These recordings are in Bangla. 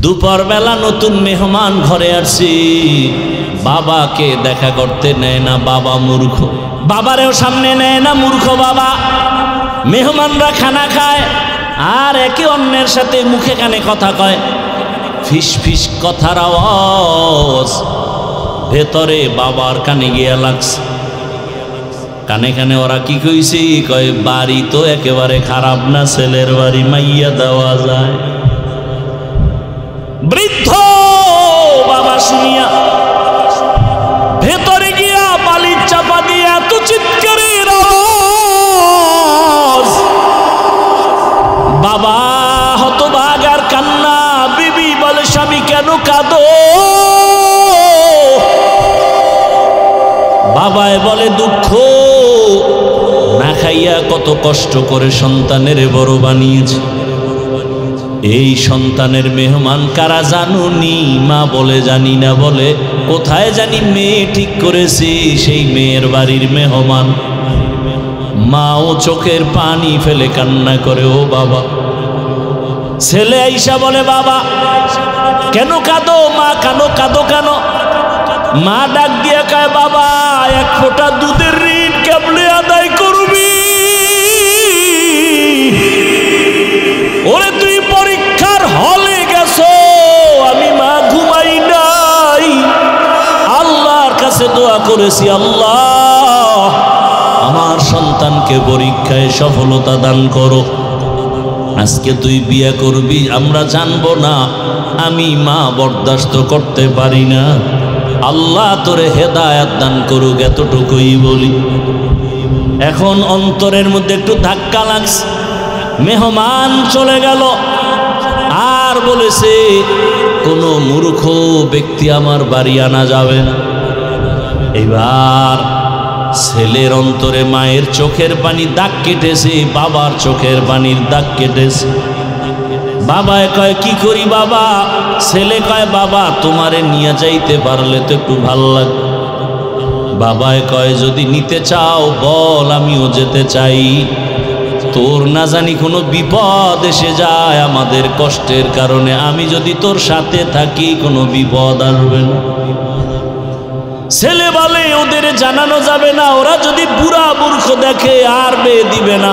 দুপুর বেলা নতুন মেহমান ঘরে আসছি, বাবাকে দেখা করতে নেয় না, বাবা মূর্খ। বাবারেও সামনে নেয় না, মূর্খ বাবা। মেহমানরা খানা খায় আর একে অন্যের সাথে মুখে কানে কথা কয়, ফিস ফিস কথার আওয়াজ ভেতরে বাবার কানে গিয়া লাগছে। কানে কানে ওরা কি কইছে, কয় বাড়ি তো একেবারে খারাপ না, ছেলের বাড়ি মাইয়া দেওয়া যায়। বৃদ্ধ বাবা শুনিয়া ভেতরে গিয়া বালির চাপা দিয়ে এত চিৎকারের আওয়াজ, বাবা হতভাগ আর কান্না। বিবি বলে, স্বামী কেন কাঁদো? বাবায় বলে, দুঃখ না খাইয়া কত কষ্ট করে সন্তানের বড় বানিয়েছে। এই সন্তানের মেহমান কারা জানুনি? মা বলে জানি না, বলে কোথায় জানি মেয়ে ঠিক করেছি, সেই মেয়ের বাড়ির মেহমান। মাও চোখের পানি ফেলে কান্না করে, ও বাবা। ছেলে আইসা বলে, বাবা কেন কাঁদো? মা কানো কাঁদো কেন? মা ডাক দিয়া কয়, বাবা এক ফোঁটা দুধের ঋণ কেবলে আদায় করবি? ওরে তুই পরীক্ষার হলে গেছো, আমি মা ঘুমাই নাই, আল্লাহর কাছে দোয়া করেছি, আল্লাহ আমার সন্তানকে পরীক্ষায় সফলতা দান করো। আজকে তুই বিয়ে করবি, আমরা জানবো না, আমি মা বরদাস্ত করতে পারি না, আল্লাহ তোরে হেদায়েত দান করুক, এতটুকুই বলি। এখন অন্তরের মধ্যে একটু ধাক্কা লাগছে। মেহমান চলে গেল আর বলেছে, কোনো মূর্খ ব্যক্তি আমার বাড়ি আনা যাবে না। এবার ছেলের অন্তরে মায়ের চোখের পানি দাগ কেটেছে, বাবার চোখের পানির দাগ কেটেছে। বাবায় কয়, কি করি বাবা? ছেলে কয়, বাবা তোমারে নিয়ে যাইতে পারলে তো একটু ভাল লাগবে। বাবায় কয়, যদি নিতে চাও বল, আমিও যেতে চাই, তোর না জানি কোনো বিপদ এসে যায় আমাদের কষ্টের কারণে, আমি যদি তোর সাথে থাকি কোনো বিপদ আসবে না। ছেলে বলে, ওদের জানানো যাবে না, ওরা যদি বুড়া মূর্খ দেখে আর বিয়ে দিবে না।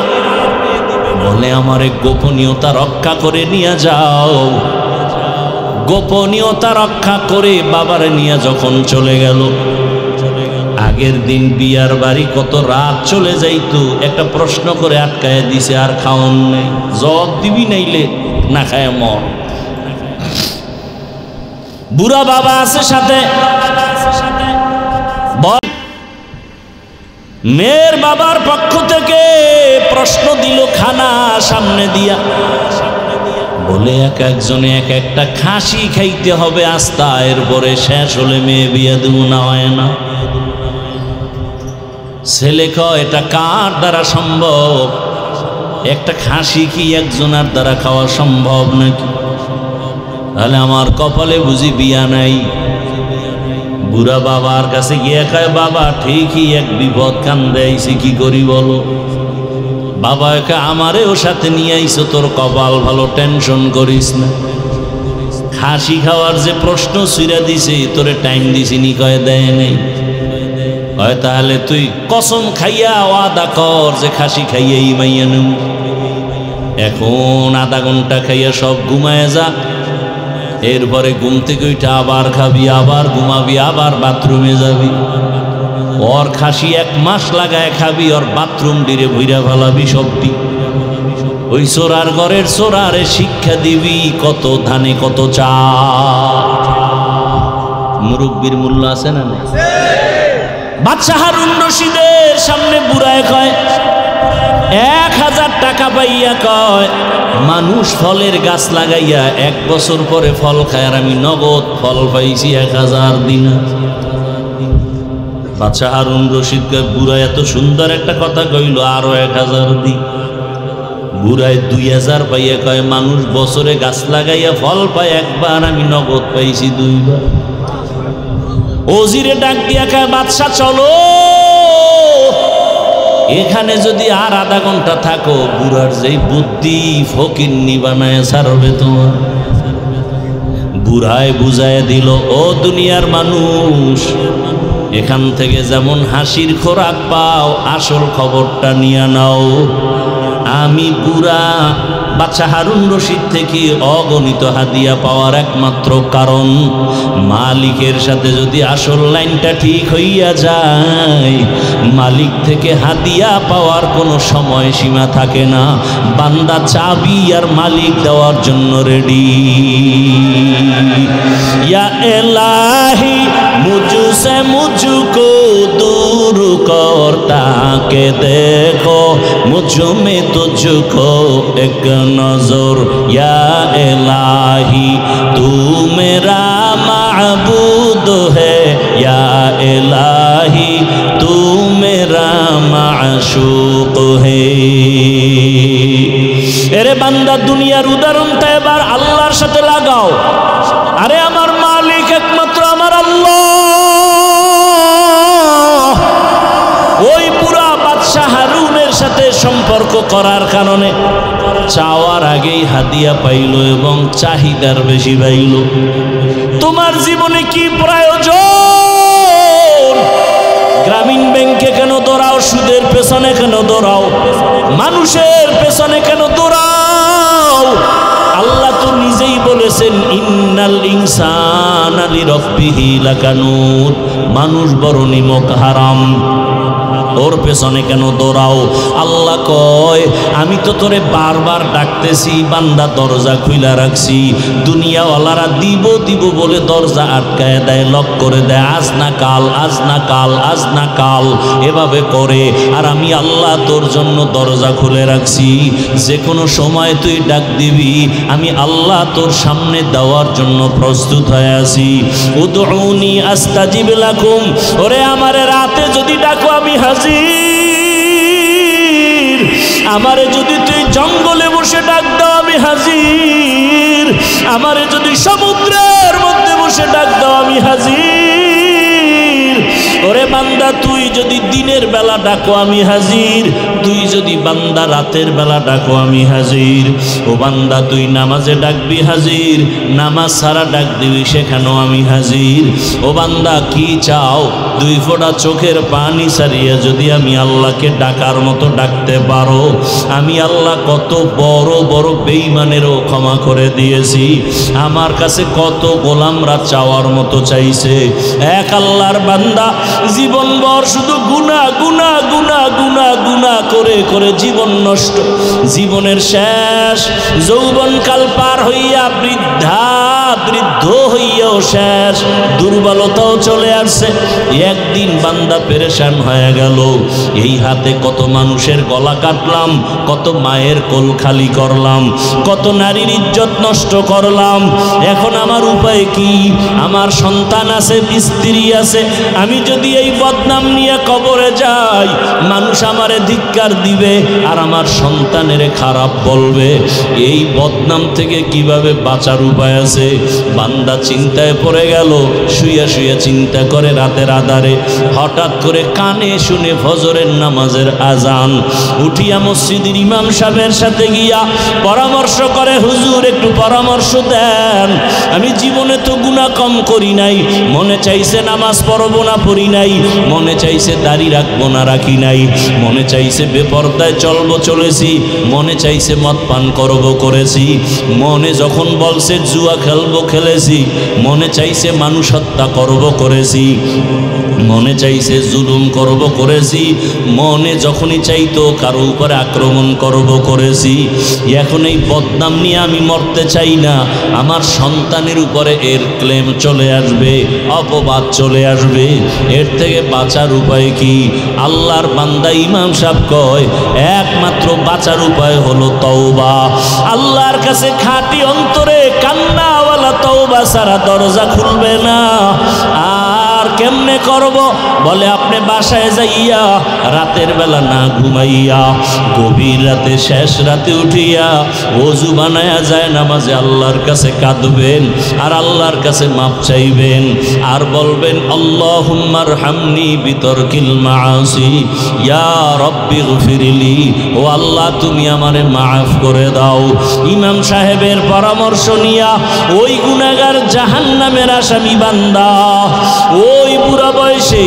বলে, আমার গোপনীয়তা রক্ষা করে নিয়ে যাও। গোপনীয়তা রক্ষা করে বাবার নিয়ে যখন চলে গেল, আগের দিন বিয়ার বাড়ি কত রাত চলে যাইতো, একটা প্রশ্ন করে আটকায় দিছে, আর খাওয়ান নেই, জবাব দিবি নাইলে না খায় মর। বুড়া বাবা আছে সাথে, মেয়ের বাবার পক্ষ থেকে প্রশ্ন দিল খানা সামনে দিয়া, বলে এক একজনে এক একটা খাসি খাইতে হবে আস্তা, এরপরে শেষ হলে মেয়ে বিয়ে দেব না, হয় না। ছেলে কয়, এটা কার দ্বারা সম্ভব? একটা খাসি কি একজনের দ্বারা খাওয়া সম্ভব নাকি? তাহলে আমার কপালে বুঝি বিয়া নাই। বুড়া বাবার কাছে গিয়ে কয়, বাবা ঠিকই এক বিপদ কান্দে আইছি, কি করি বলো? বাবা একে, আমারেও সাথে নিয়ে আইছো, তোর কপাল ভালো, টেনশন করিস না। খাসি খাওয়ার যে প্রশ্ন ছুঁড়া দিছে, তোরে টাইম দিছিনি? কয় দেয় নেই। কয় তাহলে তুই কসম খাইয়া ওয়াদা কর যে খাসি খাইয়াই মাইয়া নেব। এখন আধা ঘন্টা খাইয়া সব ঘুমায় যা, এরপরে ঘুম থেকে উঠে আবার খাবি, আবার ঘুমাবি, আবার বাথরুমে যাবি। ওর খাসি 1 মাস লাগায় খাবি, ওর বাথরুম ডিরে ভুইরা ফেলাবি সবটি। ওই চোরার ঘরের চোরারে শিক্ষা দিবি কত ধানে কত চা। মুরব্বির মূল্য আছে না? বাদশা হারুন রশিদের সামনে বুড়ায় কয়, 1000 টাকা পাইয়া কয়, মানুষ ফলের গাছ লাগাইয়া 1 বছর পরে ফল খায়, আর আমি নগদ ফল পাইছি 1000 দিনার। বাদশা হারুন রশিদ কয়, বুড়ায় এত সুন্দর একটা কথা কইল, আরো 1000 দি। বুড়ায় 2000 পাইয়া কয়, মানুষ বছরে গাছ লাগাইয়া ফল পায় একবার, আমি নগদ পাইছি 2 বার। ওজিরে ডাক দিয়া কয়, বাদশা চলো, এখানে যদি আর আধা ঘন্টা থাকো, বুড়ার যেই বুদ্ধি ফকিন্নি বানায় ছাড়বে তোমার। বুড়ায় বুঝায় দিল, ও দুনিয়ার মানুষ, এখান থেকে যেমন হাসির খোরাক পাও, আসল খবরটা নিয়ে নাও। আমি বুড়া বাদশা হারুন রশিদ থেকে অগণিত হাদিয়া পাওয়ার একমাত্র কারণ, মালিকের সাথে যদি আসল লাইনটা ঠিক হইয়া যায়, মালিক থেকে হাদিয়া পাওয়ার কোনো সময় সীমা থাকে না। বান্দা চাবি আর মালিক দেওয়ার জন্য রেডি। ইয়া এলাহি মুঝসে মুঝকো दूर करता के देखो मुझ में तुझको एक नजर या इलाही तू मेरा माबूद है या इलाही तू मेरा माशूक है। এরে বান্দা, দুনিয়ার উদাহরণটা এবার আল্লাহর সাথে লাগাও। আরে আমার মালিক একমাত্র আমার আল্লাহ। ওই পুরা বাদশা হারুনের সাথে সম্পর্ক করার কারণে চাওয়ার আগেই হাদিয়া পাইল এবং চাহিদার বেশি পাইল। তোমার জীবনে কি প্রয়োজন? গ্রামীণ ব্যাংকে কেন দৌড়াও? সুদের পেছনে কেন দৌড়াও? মানুষের পেছনে কেন দৌড়াও? আল্লাহ তো নিজেই বলেছেন, ইন্নাল ইনসানা লিরাব্বিহি লাকানুত, মানুষ বড় নিমক হারাম, ওর পেছনে কেন দৌড়াও? আল্লাহ কয়, আমি তো তোরে বারবার ডাকতেছি, বান্দা দরজা খুইলা রাখছি। দুনিয়াওয়ালারা দিব দিব বলে দরজা আটকায় দেয়, লক করে দেয়, আজ না কাল, আজ না কাল, আজ না কাল, এভাবে করে। আর আমি আল্লাহ তোর জন্য দরজা খুলে রাখছি, যে কোনো সময় তুই ডাক দিবি, আমি আল্লাহ তোর সামনে দেওয়ার জন্য প্রস্তুত হয়ে আছি। উদউনি আস্তাজিব লাকুম, ওরে আমারে রাতে যদি ডাকো আমি হাজির। আমারে যদি তুই জঙ্গলে বসে ডাক দাও আমি হাজির। আমারে যদি সমুদ্রের মধ্যে বসে ডাক দাও আমি হাজির। ওরে বান্দা, তুই যদি দিনের বেলা ডাকো আমি হাজির, তুই যদি বান্দা রাতের বেলা ডাকো আমি হাজির। ও বান্দা, তুই নামাজে ডাকবি হাজির, নামাজ ছাড়া ডাক দিবি সেখানেও আমি হাজির। ও বান্দা, কি চাও? দুই ফোঁটা চোখের পানি ছাড়িয়ে যদি আমি আল্লাহকে ডাকার মতো ডাকতে পারো, আমি আল্লাহ কত বড় বড় বেঈমানেরও ক্ষমা করে দিয়েছি। আমার কাছে কত গোলামরা চাওয়ার মতো চাইছে। এক আল্লাহর বান্দা জীবনভর শুধু গুনাহ গুনাহ গুনাহ গুনাহ গুনাহ করে করে জীবন নষ্ট। জীবনের শেষ যৌবনকাল পার হইয়া বৃদ্ধ হইয়াও শেষ, দুর্বলতাও চলে আসছে। একদিন বান্দা পেরেশান হয়ে গেল, এই হাতে কত মানুষের গলা কাটলাম, কত মায়ের কোল খালি করলাম, কত নারীর ইজ্জত নষ্ট করলাম। এখন আমার উপায় কি? আমার সন্তান আছে, স্ত্রী আছে, আমি যদি এই বদনাম নিয়ে কবরে যাই, মানুষ আমারে ধিক্কার দিবে আর আমার সন্তানের খারাপ বলবে। এই বদনাম থেকে কিভাবে বাঁচার উপায় আছে? বান্দা চিন্তায় পড়ে গেল, শুয়ে শুয়ে চিন্তা করে রাতের আধারে। হঠাৎ করে কানে শুনে ফজরের নামাজের আজান। উঠিয়া মসজিদের ইমাম সাহেবের সাথে গিয়া পরামর্শ করে, হুজুর একটু পরামর্শ দেন, আমি জীবনে তো গুনাহ কম করি নাই, মনে চাইছে নামাজ পড়বো না পড়ি নাই, মনে চাইছে দাড়ি রাখবো না রাখি নাই, মনে চাইছে বেপরদায় চলবো চলেছি, মনে চাইছে মদ পান করবো করেছি, মনে যখন বলছে জুয়া খেলবো খেলেছি, মনে চাইছে মানুষ হত্যা করবো করেছি, মনে চাইছে জুলুম করবো করেছি, মনে যখনই চাইতো কারো উপরে আক্রমণ করবো করেছি। এখন এই বদনাম নিয়ে আমি মরতে চাই না, আমার সন্তানের উপরে এর ক্লেম চলে আসবে, অপবাদ চলে আসবে। এর থেকে বাঁচার উপায় কি? আল্লাহর বান্দা ইমাম সাহেব কয়, একমাত্র বাঁচার উপায় হলো তওবা। আল্লাহর কাছে খাঁটি অন্তরে কান্নাওয়ালা তওবা ছাড়া দরজা খুলবে না। আর কেমনে করব? বলে আপনি বাসায় যাইয়া রাতের বেলা না ঘুমাইয়া গভীর রাতে শেষ রাতে উঠিয়া ওযু বানায়া যায় নামাজে আল্লাহর কাছে কাঁদবেন আর আল্লাহর কাছে মাপ চাইবেন আর বলবেন আল্লাহুম্মা আরহামনি বিতরকিল মাআসি ইয়া রাব্বি গফিরলি, ও আল্লাহ তুমি আমারে মাফ করে দাও। ইমাম সাহেবের পরামর্শ নিয়া ওই গুনাহগার জাহান্নামের আসামি বান্দা ওই বুড়া বয়সে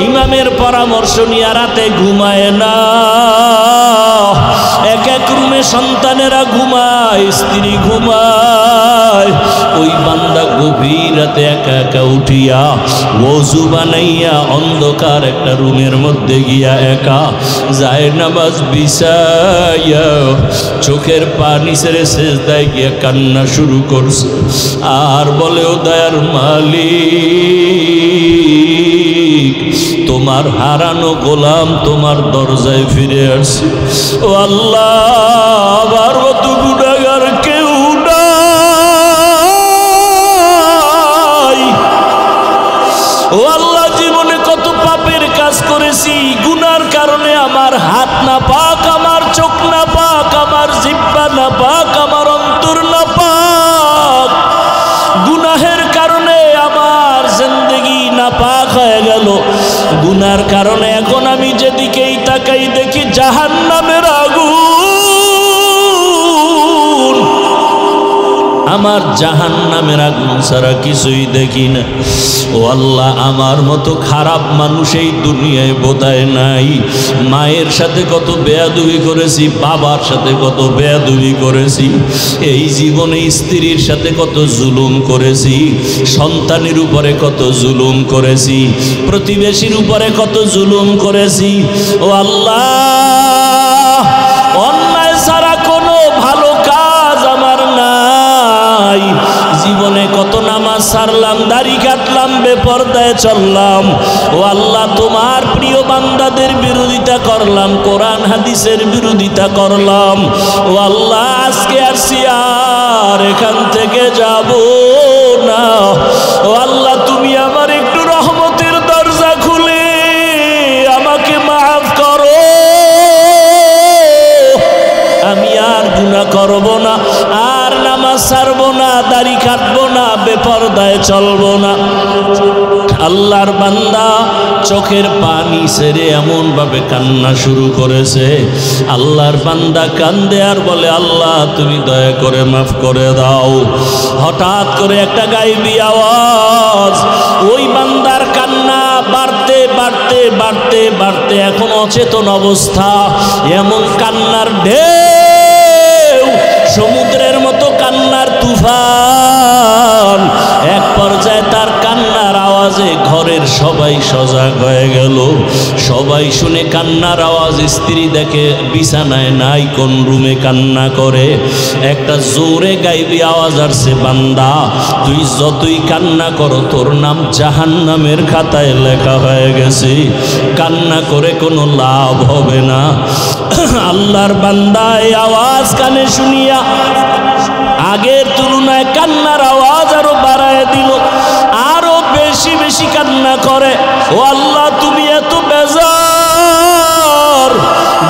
ইমামের পরামর্শ নিয়া রাতে ঘুমায় না। এক এক রুমে সন্তানেরা ঘুমায়, স্ত্রী ঘুমায়, ওই বান্দা গভীর রাতে একা একা উঠিয়া ওযু বানাইয়া অন্ধকার একটা রুমের মধ্যে গিয়া একা যায় নামাজ বিছাইয়া চোখের পানি ছেড়ে সেজদায় গিয়া কান্না শুরু করছে আর বলে, ও দয়ার মালিক, তোমার হারানো গোলাম তোমার দরজায় ফিরে আসছে। ও আল্লাহ, আমার মতো গুনাহগার কেউ নাই। ও আল্লাহ, জীবনে কত পাপের কাজ করেছি, গুনার কারণে আমার হাত না পাক, আমার চোখ না পাক, আমার জিহ্বা না পাক, আমার অন্তর না পাক। গুনাহের কারণে আমার জিন্দেগি না পাক হয়ে গেল। গুনার কারণে এখন আমি যেদিকেই তাকাই দেখি জাহান্নামের আগুন, আমার জাহান্নামের আগুন ছাড়া কিছুই দেখি না। ও আল্লাহ, আমার মতো খারাপ মানুষ এই দুনিয়ায় বোধহয় নাই। মায়ের সাথে কত বেয়াদবি করেছি, বাবার সাথে কত বেয়াদবি করেছি, এই জীবনে স্ত্রীর সাথে কত জুলুম করেছি, সন্তানের উপরে কত জুলুম করেছি, প্রতিবেশীর উপরে কত জুলুম করেছি। ও আল্লাহ, অন্যায় ছাড়া কোনো ভালো কাজ আমার নাই। জীবনে কত নামাজ ছাড়লাম, দাড়ি কাটলাম, বেপরদায় চললাম। ও আল্লাহ, তোমার প্রিয় বান্দাদের বিরোধিতা করলাম, কোরআন হাদিসের বিরোধিতা করলাম। ও আল্লাহ, আজকে আসছি আর এখান থেকে যাব না। ও আল্লাহ, তুমি আমার একটু রহমতের দরজা খুলে আমাকে মাফ করো। আমি আর গুনাহ করব না, আর নামাজ ছাড়বো না, দাড়ি কাটবো না, বেপরদায় চলবো না। আল্লাহর বান্দা চোখের পানি ছেড়ে এমন ভাবে কান্না শুরু করেছে। আল্লাহর বান্দা কান্দে আর বলে, আল্লাহ তুমি দয়া করে মাফ করে দাও। হঠাৎ করে একটা গায়েবী আওয়াজ, ওই বান্দার কান্না বাড়তে বাড়তে বাড়তে বাড়তে এখন অচেতন অবস্থা। এমন কান্নার ঢেউ, সমুদ্রের মতো কান্নার তুফান। এক পর্যায়ে তার কান্নার আওয়াজে ঘরের সবাই সজাগ হয়ে গেল। সবাই শুনে কান্নার আওয়াজ, স্ত্রী দেখে বিছানায় নাই, কোন রুমে কান্না করে। একটা জোরে গাইবি আওয়াজ আসছে, বান্দা তুই যতই কান্না করো তোর নাম জাহান্নামের খাতায় লেখা হয়ে গেছে, কান্না করে কোনো লাভ হবে না। আল্লাহর বান্দা এই আওয়াজ কানে শুনিয়া আগের তুলনায় কান্নার আওয়াজ আরো বাড়ায় দিল, আরো বেশি বেশি কান্না করে। ও আল্লাহ, তুমি এত বেজার,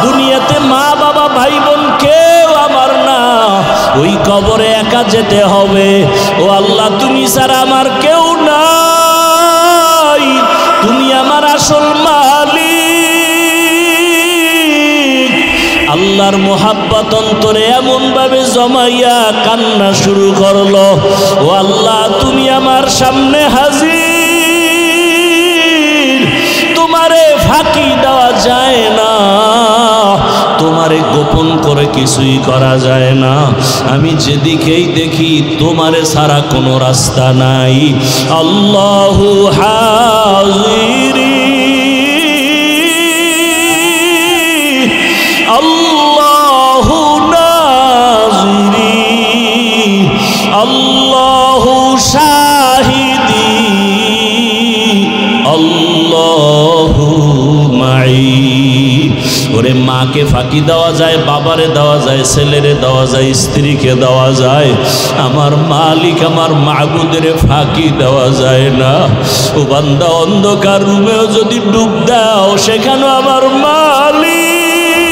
দুনিয়াতে মা বাবা ভাই বোন কেউ আমার না, ওই কবরে একা যেতে হবে। ও আল্লাহ, তুমি ছাড়া আমার কেউ নাই, তুমি আমার আসল মালিক। আল্লাহর মোহাব্বত অন্তরে এমন ভাবে জমাইয়া কান্না শুরু করলো। ও আল্লাহ, তুমি আমার সামনে হাজির, তোমারে ফাঁকি দেওয়া যায় না, তোমারে গোপন করে কিছুই করা যায় না। আমি যেদিকেই দেখি তোমারে ছাড়া কোনো রাস্তা নাই। আল্লাহু হাজিরি, আল্লাহু নাজিরি, আল্লাহু শাহিদি, আল্লাহু মাই। ও ওরে মাকে ফাঁকি দেওয়া যায়, বাবারে দেওয়া যায়, ছেলেরে দেওয়া যায়, স্ত্রীকে দেওয়া যায়, আমার মালিক আমার মাবুদের ফাঁকি দেওয়া যায় না। ও বান্দা, অন্ধকার রুমেও যদি ডুব দাও সেখানেও আমার মালিক,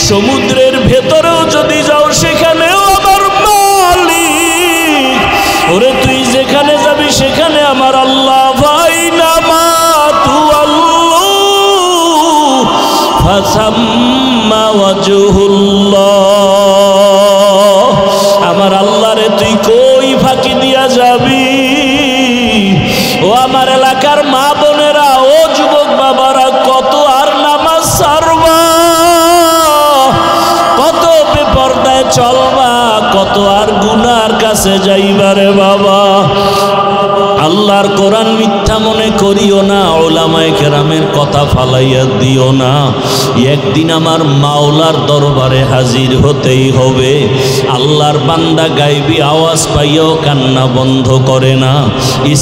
সমুদ্রের ভেতরেও যদি যাও সেখানেও আমার মালিক। ওরে তুই যেখানে যাবি সেখানে আমার আল্লাহ। ফাইনামা তুওয়াল্লু ফাসাম্মা ওয়াজহুল্লাহ। আমার আল্লাহ রে তুই কই ফাঁকি দিয়া যাবি? ও আমার এলাকার মা বোনেরা, ও যুবক বাবারা, কত আর নামাজ ছাড়বা, কত বেপরদায় চলবা, কত আর গুনার কাছে যাইবারে বাবা। আল্লাহর কোরআন মিথ্যা মনে করিও না, ওলামায়ে কেরামের কথা ফালাইয়া দিও না। একদিন আমার মাওলার দরবারে হাজির হতেই হবে। আল্লাহর বান্দা গায়বী আওয়াজ পাইয়াও কান্না বন্ধ করে না।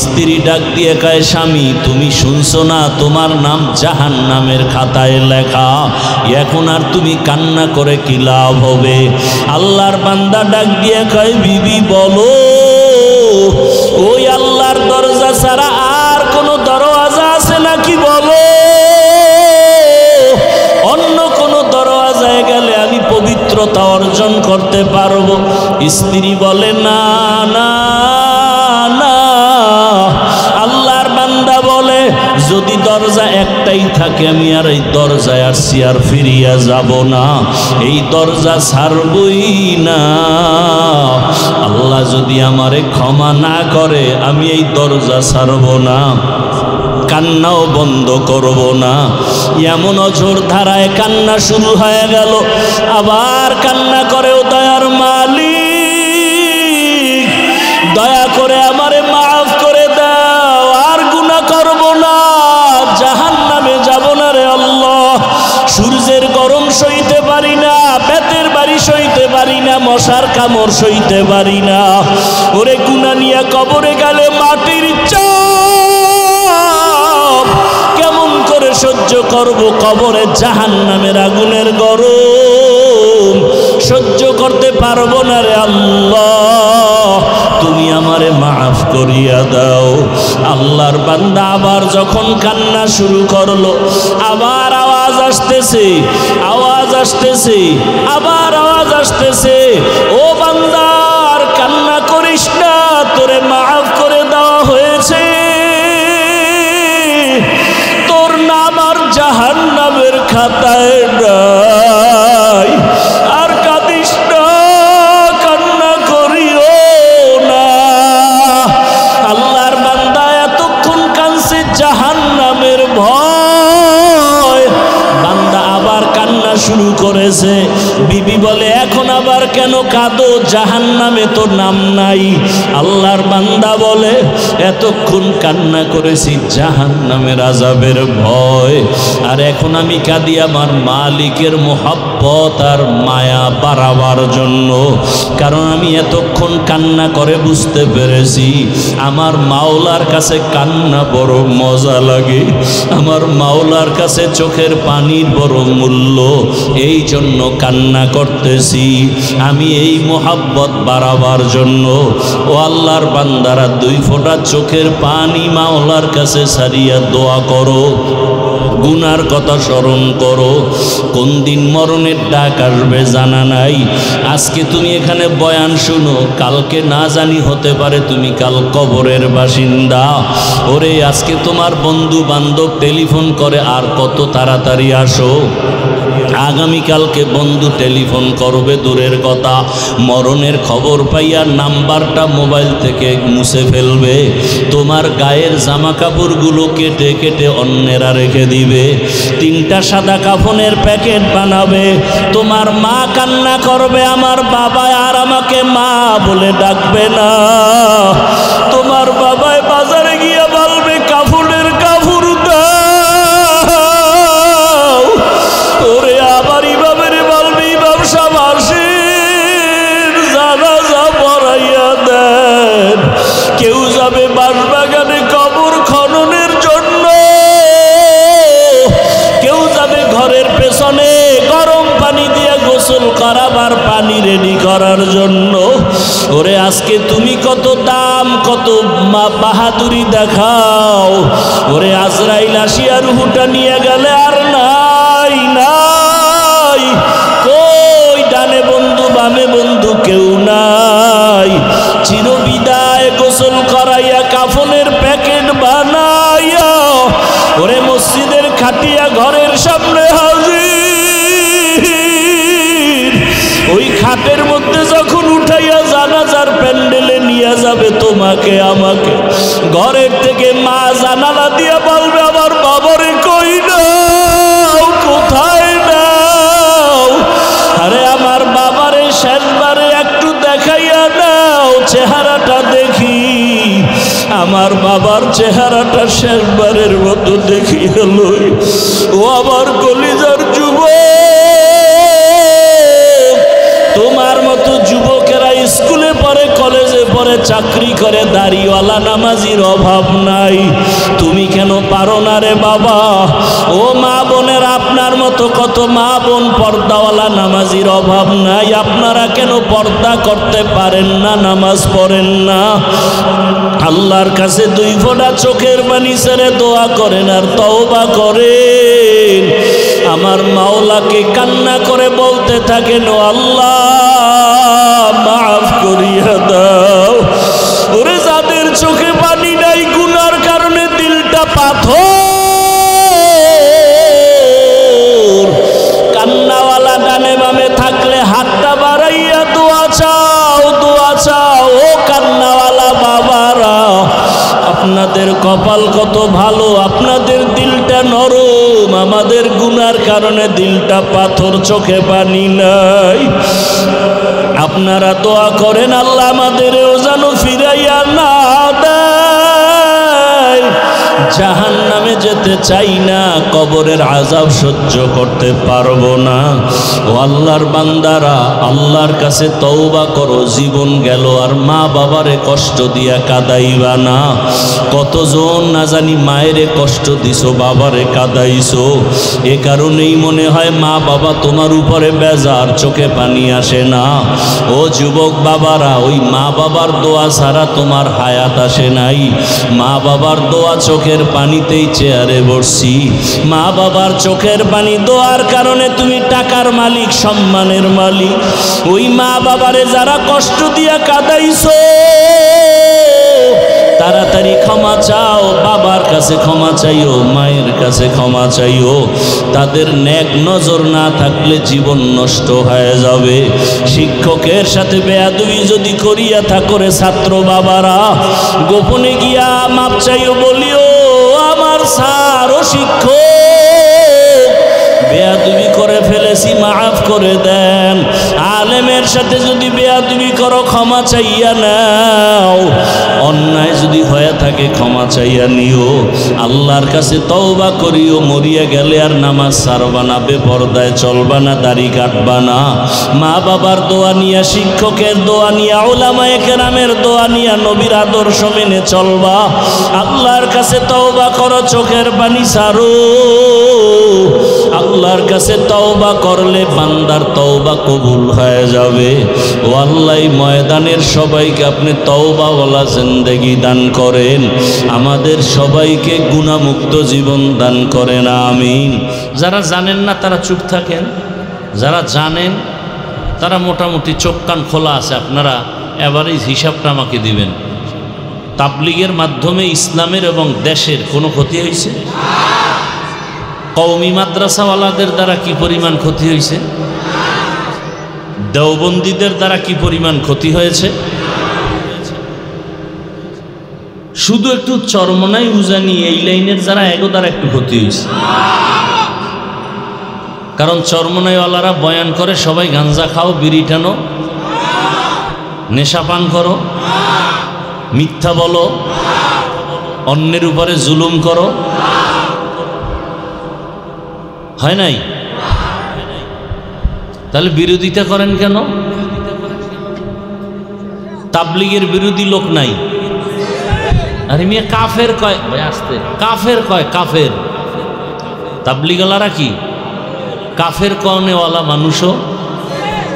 স্ত্রী ডাক দিয়ে কয়, স্বামী তুমি শুনছো না তোমার নাম জাহান্নামের খাতায় লেখা, এখন আর তুমি কান্না করে কি লাভ হবে? আল্লাহর বান্দা ডাক দিয়ে কয়, বিবি বলো, ওই আল্লাহর দরজা ছাড়া আর কোনো দরওয়াজা আছে নাকি বলো? অন্য কোনো দরওয়াজায় গেলে আমি পবিত্রতা অর্জন করতে পারবো। স্ত্রী বলে, না না না। আল্লাহর বান্দা বলে, যদি দরজা একটাই থাকে আমি আর এই দরজায় আসছি আর ফিরিয়া যাব না, এই দরজা ছাড়বই না। আল্লাহ যদি আমারে ক্ষমা না করে আমি এই দরজা ছাড়ব না, কান্নাও বন্ধ করব না। এমন অঝোর ধারায় কান্না শুরু হয়ে গেল। আবার কান্না করে, ও দয়ার মালিক, দয়া করে আমারে মাফ করে দাও, আর গুনাহ করব না, জাহান্নামে যাব না রে আল্লাহ। সূর্যের গরম সইতে পারি না, বেতের বাড়ি সইতে পারি না, মশার কামড় সইতে পারি না। ওরে গুনাহ নিয়ে কবরে গেলে মাটির চাপ কেমন করে সহ্য করব? কবরে জাহান্নামের আগুনের গরম সহ্য করতে পারবো না রে আল্লাহ, তুমি আমারে মাফ করিয়া দাও। আল্লাহর বান্দা আবার যখন কান্না শুরু করলো, আবার আওয়াজ আসতেছে, আওয়াজ আসতেছে, আবার আওয়াজ আসতেছে, ও বান্দার কান্না করিস না, তোরে মাফ করে দেওয়া হয়েছে, তোর নাম আর জাহান্নামের খাতায় নাই, আর কাঁদিস না, কান্না করিও না। আল্লাহর বান্দা এতক্ষণ কাঁদছে জাহান্নামের ভয়, বান্দা আবার কান্না শুরু করেছে। বিবি বলে, এখন আবার কেন কাঁদো? জাহান্নামে তো নাম নাই। আল্লাহর বান্দা বলে, এতক্ষণ কান্না করেছি জাহান্নামের আযাবের ভয়, আর এখন আমি কাঁদি আমার মালিকের মোহাব্বত আর মায়া বাড়াবার জন্য। কারণ আমি এতক্ষণ কান্না করে বুঝতে পেরেছি আমার মাওলার কাছে কান্না বড় মজা লাগে, আমার মাওলার কাছে চোখের পানির বড় মূল্য, এই জন্য কান্না করতেছি আমি এই মোহাব্বত বাড়াবার জন্য। ও আল্লাহর বান্দারা, 2 ফোঁটা চোখের পানি মাওলার কাছে সারিয়া দোয়া করো, গুনার কথা স্মরণ করো। কোন দিন মরণের ডাক আসবে জানা নাই। আজকে তুমি এখানে বয়ান শুনো, কালকে না জানি হতে পারে তুমি কাল কবরের বাসিন্দা। ওরে আজকে তোমার বন্ধু বান্ধব টেলিফোন করে, আর কত তাড়াতাড়ি আসো। আগামীকালকে বন্ধু টেলিফোন করবে দূরের কথা, মরণের খবর পাইয়া নাম্বারটা মোবাইল থেকে মুছে ফেলবে। তোমার গায়ের জামা কাপড়গুলো কেটে কেটে অন্যেরা রেখে দিবে। 3টা সাদা কাফনের প্যাকেট বানাবে। তোমার মা কান্না করবে, আমার বাবা আর আমাকে মা বলে ডাকবে না। তোমার বাবায় বাজারে গিয়ে বলবে, কাফনের কাপড় দাও। ওরে আবার ইমামের বলবে, ইমাম সাহেব আসেন, জানাজা পড়াইয়া দেন। কেউ যাবে বাঁশবাগানে কবর খননের জন্য, কেউ যাবে ঘরের আজকে তুমি কত দাম কত বাহাদুরি দেখাও। ওরে আজরাইল আসিয়া রুহুটা নিয়ে গেলে আর নাই নাই, কই ডানে বন্ধু বামে বন্ধু কেউ নাই। চিরবিদায় গোসল করাইয়া কাফনের প্যাকেট বানাইয়া ওরে মসজিদের খাটিয়া ঘরের সামনে হাজির। ওই খাটের মধ্যে যখন উঠাইয়া জানাজার প্যান্ডেলে নিয়ে যাবে তোমাকে আমাকে, ঘরের থেকে মা জানালা দিয়া বলবে আমার বাবারে কই নাও, কোথায় নাও? আরে আমার বাবারে শেষবারে একটু দেখাইয়া নাও, চেহারাটা দেখি। আমার বাবার চেহারাটা শেষবারের মতো দেখিয়া লই। ও আমার কলিজার যুবক, তোমার মতো যুবকেরা স্কুলে পড়ে, কলেজে পড়ে, চাকরি করে, দাড়িওয়ালা নামাজির অভাব নাই। তুমি কেন পারো না রে বাবা? ও মা বোনের, আপনার মতো কত মা বোন পর্দাওয়ালা নামাজির অভাব নাই। আপনারা কেন পর্দা করতে পারেন না, নামাজ পড়েন না? আল্লাহর কাছে দুই ফোঁটা চোখের পানি ছেড়ে দোয়া করেন আর তওবা করেন। আমার মাওলাকে কান্না করে বলতে থাকেন, ও আল্লাহ মাফ করিয়া দাও। ওরে যাদের চোখে পানি নাই, গুনার কারণে দিলটা পাথর, কান্নাওয়ালা ডানে বামে থাকলে হাতটা বাড়াইয়া দোয়া চাও, দোয়া চাও। ও কান্নাওয়ালা বাবারা, আপনাদের কপাল কত ভালো, আপনাদের দিলটা নরম। আমাদের গুনার কারণে দিলটা পাথর, চোখে পানি নাই। আপনারা দোয়া করেন আল্লাহ আমাদেরও যেন ফিরাইয়া না দেয়। জাহান্নামে যেতে চাই না, কবরের আযাব সহ্য করতে পারবো না। ও আল্লাহর বান্দারা, আল্লাহর কাছে তওবা করো। জীবন গেল আর মা বাবারে কষ্ট দিয়া কাঁদাইবা না। কতজন না জানি মায়েরে কষ্ট দিছো, বাবারে কাঁদাইছো। এ কারণেই মনে হয় মা বাবা তোমার উপরে বেজার, চোখে পানি আসে না। ও যুবক বাবারা, ওই মা বাবার দোয়া ছাড়া তোমার হায়াত আসে নাই। মা বাবার দোয়া চোখের পানিতেই চেয়ারে বসছি। মা বাবার চোখের পানি দোয়ার কারণে তুমি টাকার মালিক, সম্মানের মালিক। ওই মা বাবারে যারা কষ্ট দিয়া কাঁদাইছো, তাড়াতাড়ি ক্ষমা চাও। বাবার কাছে ক্ষমা চাইও, মায়ের কাছে ক্ষমা চাইও। তাদের নেক নজর না থাকলে জীবন নষ্ট হয়ে যাবে। শিক্ষকের সাথে বেয়াদবি যদি করিয়া থাকরে ছাত্র বাবারা, গোপনে গিয়া মাপ চাইও, বলিও আমার স্যার ও শিক্ষক, বেয়াদবি করে ফেলেছি, মাফ করে দেন। আলেমের সাথে যদি বেয়াদবি করো, ক্ষমা চাইয়া নাও। অন্যায় যদি হয়ে থাকে ক্ষমা চাইয়া নিও। আল্লাহর কাছে তওবা করিও। মরিয়া গেলে আর নামাজ ছাড়বা না, বেপরদায় চলবা না, দাড়ি কাটবা না। মা বাবার দোয়া নিয়া, শিক্ষকের দোয়া নিয়া, উলামায়ে কেরামের দোয়া নিয়া, নবীর আদর্শ মেনে চলবা। আল্লাহর কাছে তওবা করো, চোখের পানি ছাড়ো। আল্লাহর কাছে তওবা করলে বান্দার তওবা কবুল হয়ে যাবে। ও আল্লাহ, ময়দানের সবাইকে আপনি তওবাওয়ালা জিন্দেগি দান করেন। আমাদের সবাইকে গুনাহমুক্ত জীবন দান করেন, আমিন। যারা জানেন না তারা চুপ থাকেন, যারা জানেন তারা মোটামুটি চোখ কান খোলা আছে। আপনারা এভারেজ হিসাবটা আমাকে দিবেন। তাবলীগের মাধ্যমে ইসলামের এবং দেশের কোনো ক্ষতি হয়েছে? কওমি মাদ্রাসাওয়ালাদের দ্বারা কি পরিমাণ ক্ষতি হয়েছে? দেওবন্দীদের দ্বারা কি পরিমাণ ক্ষতি হয়েছে? শুধু একটু চরমনাই উজানি এই লাইনের যারা এগো দ্বারা একটু ক্ষতি হয়েছে। কারণ চরমনাইওয়ালারা বয়ান করে সবাই গাঞ্জা খাও, বিড়ি টানো, নেশা পান করো, মিথ্যা বলো, অন্যের উপরে জুলুম করো। হয় নাই? তাহলে বিরোধিতা করেন কেন? তাবলীগের বিরোধী লোক নাই। আরে মিয়া কাফের কয়, ভাই আসতে, কাফের কয়, কাফের। তাবলীগওয়ালারা কি কাফের কওনেওয়ালা মানুষও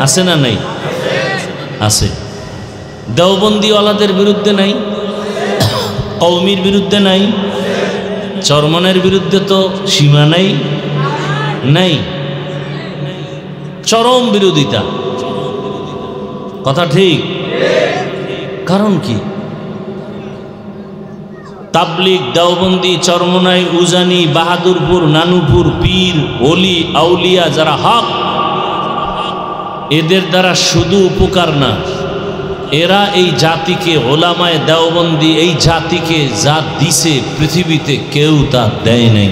আছে না নাই? আছে। দেওবন্দিওয়ালাদের বিরুদ্ধে নাই, কওমির বিরুদ্ধে নাই, চরমনের বিরুদ্ধে তো সীমা নাই, নাই, চরম বিরোধিতা। কথা ঠিক? কারণ কি? তাবলিগ, দেওবন্দি, চরমনাই, উজানি, বাহাদুরপুর, নানুপুর, পীর, ওলি, আউলিয়া যারা হক, এদের দ্বারা শুধু উপকার না, এরা এই জাতিকে, ওলামায়ে দেওবন্দি এই জাতিকে যা দিছে পৃথিবীতে কেউ তা দেয় নাই।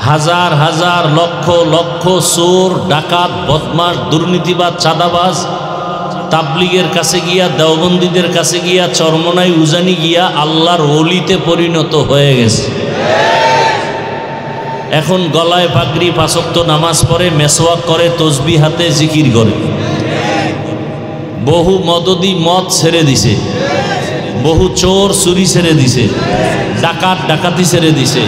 হাজার হাজার লক্ষ লক্ষ চোর, ডাকাত, বদমাশ, দুর্নীতিবাজ, চাঁদাবাজ তাবলিগের কাছে গিয়া, দেওবন্দীদের কাছে গিয়া, চরমনাই, উজানি গিয়া আল্লাহর ওলিতে পরিণত হয়ে গেছে। এখন গলায় পাগড়ি, 5 ওয়াক্ত নামাজ পড়ে, মেসওয়াক করে, তসবিহ হাতে জিকির করে। বহু মদদি মদ ছেড়ে দিছে, বহু চোর চুরি ছেড়ে দিছে, ডাকাত ডাকাতি ছেড়ে দিছে,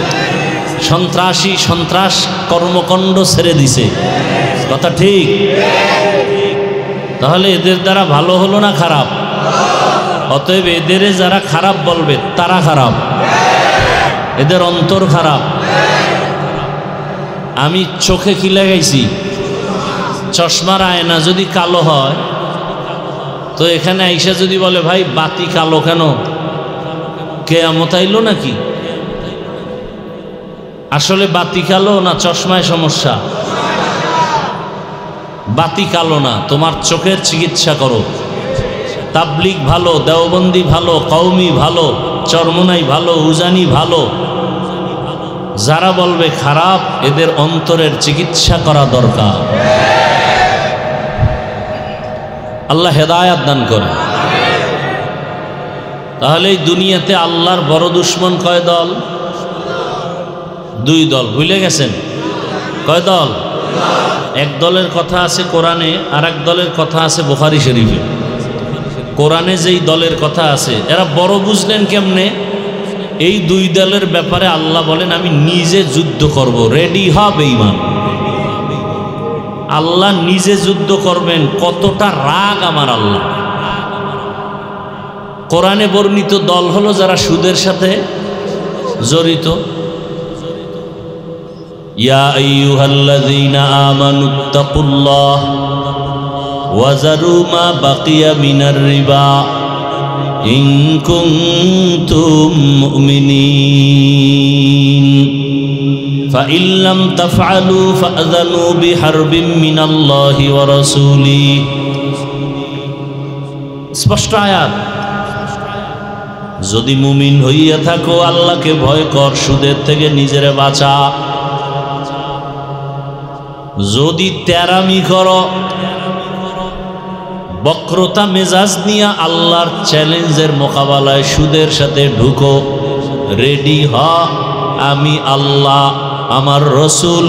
সন্ত্রাসী সন্ত্রাস কর্মকাণ্ড ছেড়ে দিছে। কথা ঠিক? তাহলে এদের দ্বারা ভালো হলো না খারাপ? অতএব এদের যারা খারাপ বলবে তারা খারাপ, এদের অন্তর খারাপ। আমি চোখে কি লাগাইছি? চশমার আয়না যদি কালো হয় তো এখানে আইসা যদি বলে ভাই বাতি কালো কেন, কিয়ামত আইলো নাকি? আসলে বাতি কালো না চশমায় সমস্যা? বাতি কালো না, তোমার চোখের চিকিৎসা করো। তাবলিগ ভালো, দেওবন্দি ভালো, কওমি ভালো, চরমনাই ভালো, উজানি ভালো, যারা বলবে খারাপ এদের অন্তরের চিকিৎসা করা দরকার। আল্লাহ হেদায়াত দান করে। তাহলে এই দুনিয়াতে আল্লাহর বড় দুশ্মন কয় দল? 2 দল। ভুলে গেছেন? কয় দল? এক দলের কথা আছে কোরআনে, আর এক দলের কথা আছে বুখারী শরীফে। কোরআনে যেই দলের কথা আছে এরা বড় বুঝলেন কেমনে? এই 2 দলের ব্যাপারে আল্লাহ বলেন আমি নিজে যুদ্ধ করব, রেডি হবে ঈমান। আল্লাহ নিজে যুদ্ধ করবেন, কতটা রাগ আমার আল্লাহ। কোরআনে বর্ণিত দল হলো যারা সুদের সাথে জড়িত। ইয়া আইয়ুহাল্লাযীনা আমানুত্তাকুল্লাহ ওয়া যারু মা বাকিয়া মিনার রিবা ইন কুনতুম মুমিনিন ফাইন লাম তাফআলু ফাআযানু বিহারবিন মিনাল্লাহি ওয়া রাসূলিহি। স্পষ্ট আয়াত। যদি মুমিন হইয়া থাকো আল্লাহকে ভয় কর, সুদের থেকে নিজেরে বাঁচা। যদি তেরামি করো, বক্রতা মেজাজ নিয়ে আল্লাহর চ্যালেঞ্জের মোকাবেলায় সুদের সাথে ঢুকো, রেডি হ, আমি আল্লাহ আমার রসুল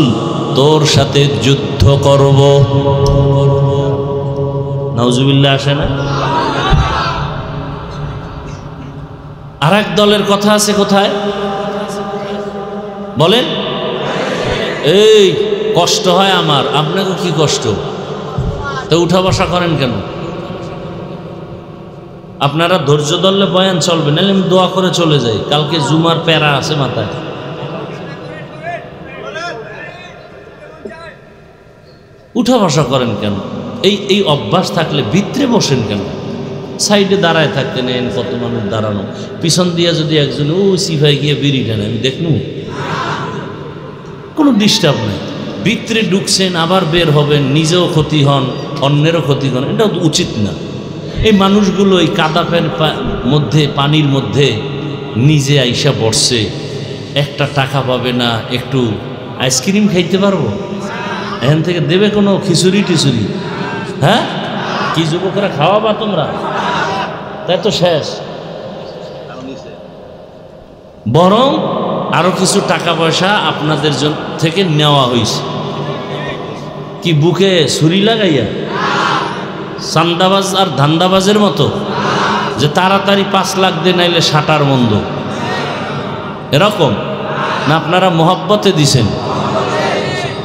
তোর সাথে যুদ্ধ করব। নাউজুবিল্লাহ আসে না? আর এক দলের কথা আছে কোথায় বলেন? এই কষ্ট হয় আমার, আপনাকে কি কষ্ট? তো উঠা বসা করেন কেন? আপনারা ধৈর্য ধরলে বয়ান চলবে, নাহলে আমি দোয়া করে চলে যাই। কালকে জুমার প্যারা আছে মাথায়। উঠা বসা করেন কেন? এই অভ্যাস থাকলে ভিতরে বসেন কেন? সাইডে দাঁড়ায় থাকতে নেন, কত মানুষ দাঁড়ানো। পিছন দিয়ে যদি একজন ও সিফাই গিয়ে বিড়ি টানে, আমি দেখনু, কোনো ডিস্টার্ব নেই। ভিতরে ঢুকছেন, আবার বের হবেন, নিজেও ক্ষতি হন, অন্যেরও ক্ষতি হন, এটা উচিত না। এই মানুষগুলো এই কাদা মধ্যে, পানির মধ্যে নিজে আইসা পড়ছে, একটা টাকা পাবে না, একটু আইসক্রিম খাইতে পারবো? এখান থেকে দেবে কোনো খিচুড়ি টিচুড়ি? হ্যাঁ, কি যুবকরা খাওয়াবা তোমরা? তাই তো শেষ। বরং আরো কিছু টাকা পয়সা আপনাদের থেকে নেওয়া হয়েছে। কি বুকে ছুরি লাগাইয়া? চান্দাবাজ আর ধান্দাবাজের মতো যে তাড়াতাড়ি 5 লাখ দিয়ে নাইলে শাটার বন্ধ, এরকম না? আপনারা মোহাব্বতে দিছেন।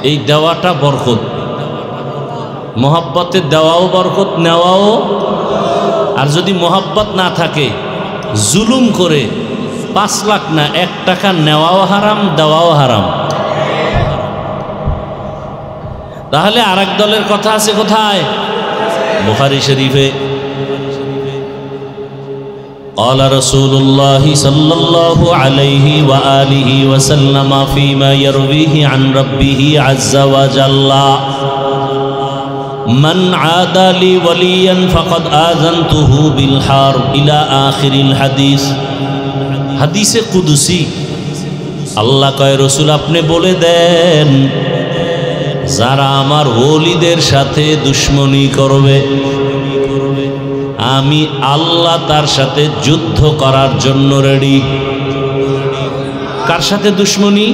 এই দেওয়াটা বরকত, মোহাব্বতে দেওয়াও বরকত, নেওয়াও। আর যদি মোহাব্বত না থাকে, জুলুম করে 5 লাখ না 1 টাকা নেওয়াও হারাম, দেওয়াও হারাম। তাহলে আরেক দলের কথা আছে কোথায়? বুখারী শরীফে قال رسول الله صلى الله عليه وآله وسلم فيما يرويه عن ربه عز وجل من عادى لي وليا فقد آذنته بالحرب إلى آخر الحديث। হাদিসে কুদসি আল্লাহ কয়, রসুল আপনি বলে দেন, যারা আমার ওলিদের সাথে দুশ্মনী করবে আমি আল্লাহ তার সাথে যুদ্ধ করার জন্য রেডি। কার সাথে দুশ্মনী?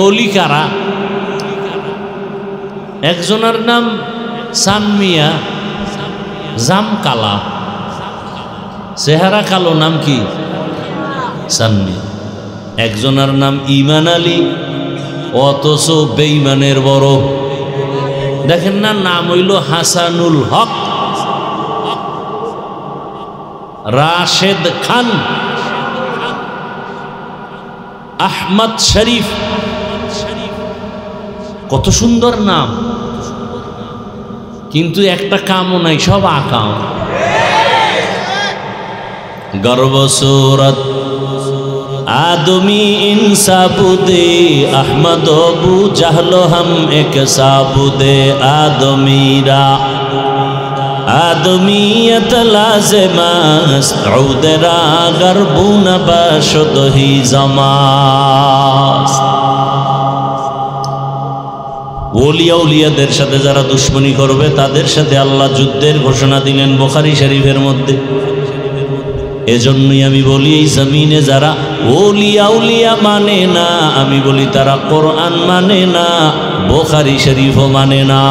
ওলি কারা? একজনের নাম সানমিয়া, জামকালা, চেহারা কালো, নাম কি? সানমিয়া। একজনের নাম ইমান আলী, অথচ বেঈমানের বড়। দেখেন না, নাম হইল হাসানুল হক, রাশেদ খান, আহমদ শরীফ, কত সুন্দর নাম, কিন্তু একটা কামও নাই, সব আকাম। গর্বসুরত आदमी इन साबुदे अहमद अबू जहलो हम एक साबुदे आदमीरा आदमीयत लाज़िमास औदरा गरबून बाशद ही जमास। ওলিয়া উলিয়াদের সাথে যারা দুশ্মনী করবে তাদের সাথে আল্লাহ যুদ্ধের ঘোষণা দিলেন বুখারী শরীফের মধ্যে। এজন্যই আমি বলি, এই জমিনে যারা ওলিয়া উলিয়া মানে না, আমি বলি তারা কোরআন মানে না, বুখারী শরীফও মানে না।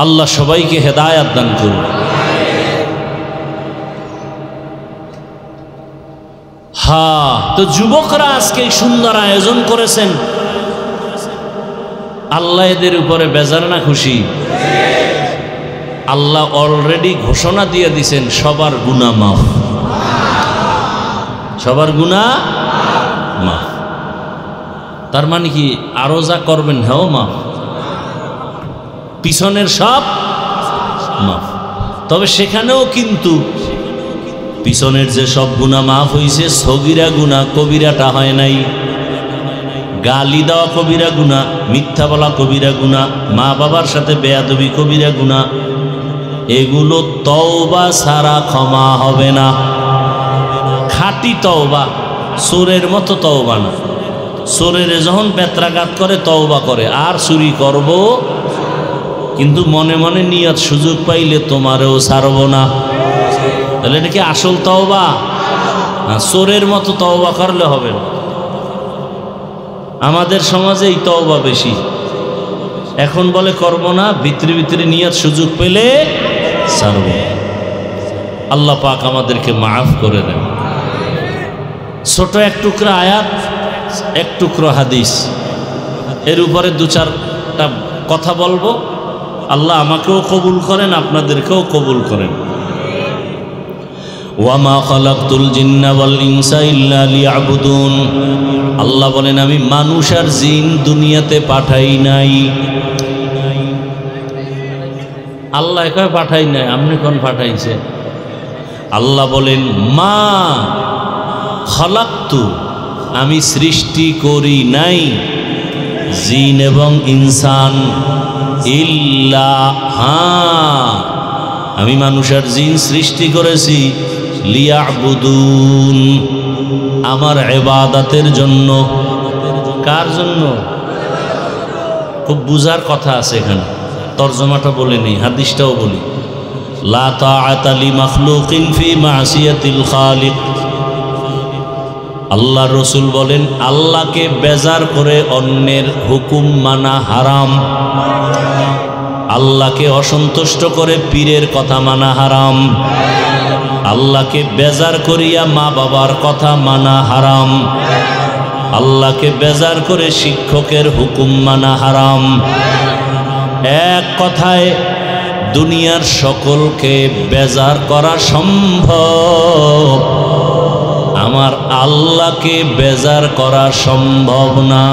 আল্লাহ সবাইকে হেদায়েত দান করুন। হ্যাঁ, তো যুবকরা আজকে সুন্দর আয়োজন করেছেন, আল্লাহ এদের উপরে বেজার না খুশি? আল্লাহ অলরেডি ঘোষণা দিয়ে দিছেন সবার গুনাহ মাফ, সবার গুনাহ মাফ। তার মানে কি আরো যা করবেন হ্যাঁ মাফ, পিছনের সব মাফ। তবে সেখানেও কিন্তু পিছনের যে সব গুনাহ মাফ হইছে, সগীরা গুনাহ কবিরাটা হয় নাই। গালি দেওয়া কবিরা গুনাহ, মিথ্যা বলা কবিরা গুনাহ, মা বাবার সাথে বেয়াদবি কবিরা গুনাহ, এগুলো তওবা ছাড়া ক্ষমা হবে না। খাঁটি তওবা, চোরের মতো তওবা না। চোরের যখন বেত্রাঘাত করে তওবা করে, আর চুরি করব, কিন্তু মনে মনে নিয়ত সুযোগ পাইলে তোমারেও ছাড়ব না। তাহলে এটা কি আসল তওবা? না, চোরের মতো তওবা করলে হবে না। আমাদের সমাজে এই তওবা বেশি। এখন বলে করব না, ভিতরে ভিতরে নিয়ত সুযোগ পেলে ছাড়ব। আল্লাহ পাক আমাদেরকে মাফ করে দেন। ছোট এক টুকরা আয়াত, এক টুকরো হাদিস, এর উপরে 2-4টা কথা বলবো। আল্লাহ আমাকেও কবুল করেন, আপনাদেরকেও কবুল করেন। ওয়ামা খালাকতুল জিন্না ওয়াল ইনসা ইল্লা লিয়াবুদুন। আল্লাহ বলেন আমি মানুষ আর জিন দুনিয়াতে পাঠাই নাই। আল্লাহ কয় পাঠাই নাই, আপনি কোন পাঠাইছে? আল্লাহ বলেন মা খালাকতু, আমি সৃষ্টি করি নাই জিন এবং ইনসান, ইল্লা, হ্যাঁ আমি মানুষ আর জিন সৃষ্টি করেছি লিয়াবুদুন, আমার ইবাদতের জন্য। কার জন্য? খুব বুঝার কথা আছে এখানে, তরজমাটা বলে নেই, হাদিসটাও বলি। লা তাআতা লিমাখলুকিন ফি মাসিয়াতিল খালিক। আল্লাহ রসুল বলেন আল্লাহকে বেজার করে অন্যের হুকুম মানা হারাম। আল্লাহকে অসন্তুষ্ট করে পীরের কথা মানা হারাম। আল্লাহকে বেজার করিয়া মা বাবার কথা মানা হারাম। আল্লাহকে বেজার করে শিক্ষকের হুকুম মানা হারাম। এক কথায় দুনিয়ার সকলকে বেজার করা সম্ভব, আমার আল্লাহকে বেজার করা সম্ভব না।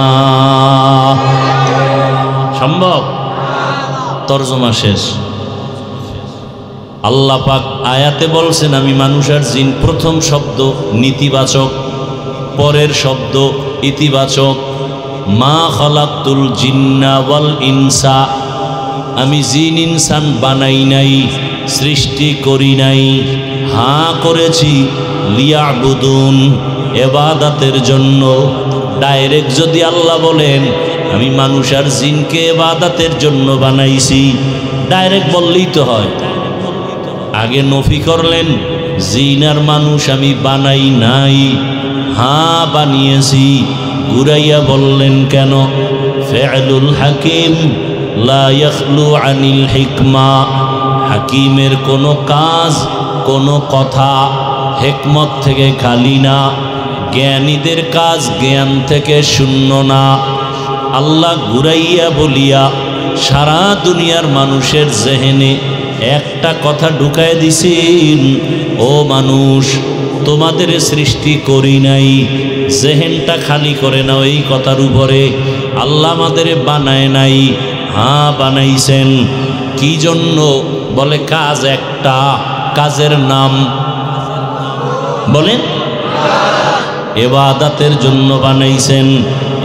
সম্ভব? তরজমা শেষ। আল্লাহ পাক আয়াতে বলছেন আমি মানুষ আর জিন, প্রথম শব্দ নীতিবাচক, পরের শব্দ ইতিবাচক। মা খালাকতুল জিন্না ওয়াল ইনসা, আমি জিন ইনসান বানাই নাই, সৃষ্টি করি নাই, হ্যাঁ করেছি লিয়াবুদুন, ইবাদতের জন্য। ডাইরেক্ট যদি আল্লাহ বলেন আমি মানুষ আর জিনকে ইবাদতের জন্য বানাইছি, ডাইরেক্ট বললেই তো হয়। আগে নফি করলেন জিন আর মানুষ আমি বানাই নাই, হ্যাঁ বানিয়েছি, ঘুরাইয়া বললেন কেন? ফিআলুল হাকিম লা ইয়াখলু আনিল হিকমা, হাকিমের কোনো কাজ কোনো কথা হিকমত থেকে খালি না, জ্ঞানীদের কাজ জ্ঞান থেকে শূন্য না। আল্লাহ ঘুরাইয়া বলিয়া সারা দুনিয়ার মানুষের জেহেনে একটা কথা ঢুকায় দিছেন, ও মানুষ তোমাদের সৃষ্টি করি নাই, জেহেনটা খালি করে নাও এই কথার উপরে। আল্লাহ আমাদের বানায় নাই, হ্যাঁ বানাইছেন। কি জন্য? বলে কাজ একটা, কাজের নাম বলেন ইবাদতের জন্য বানাইছেন।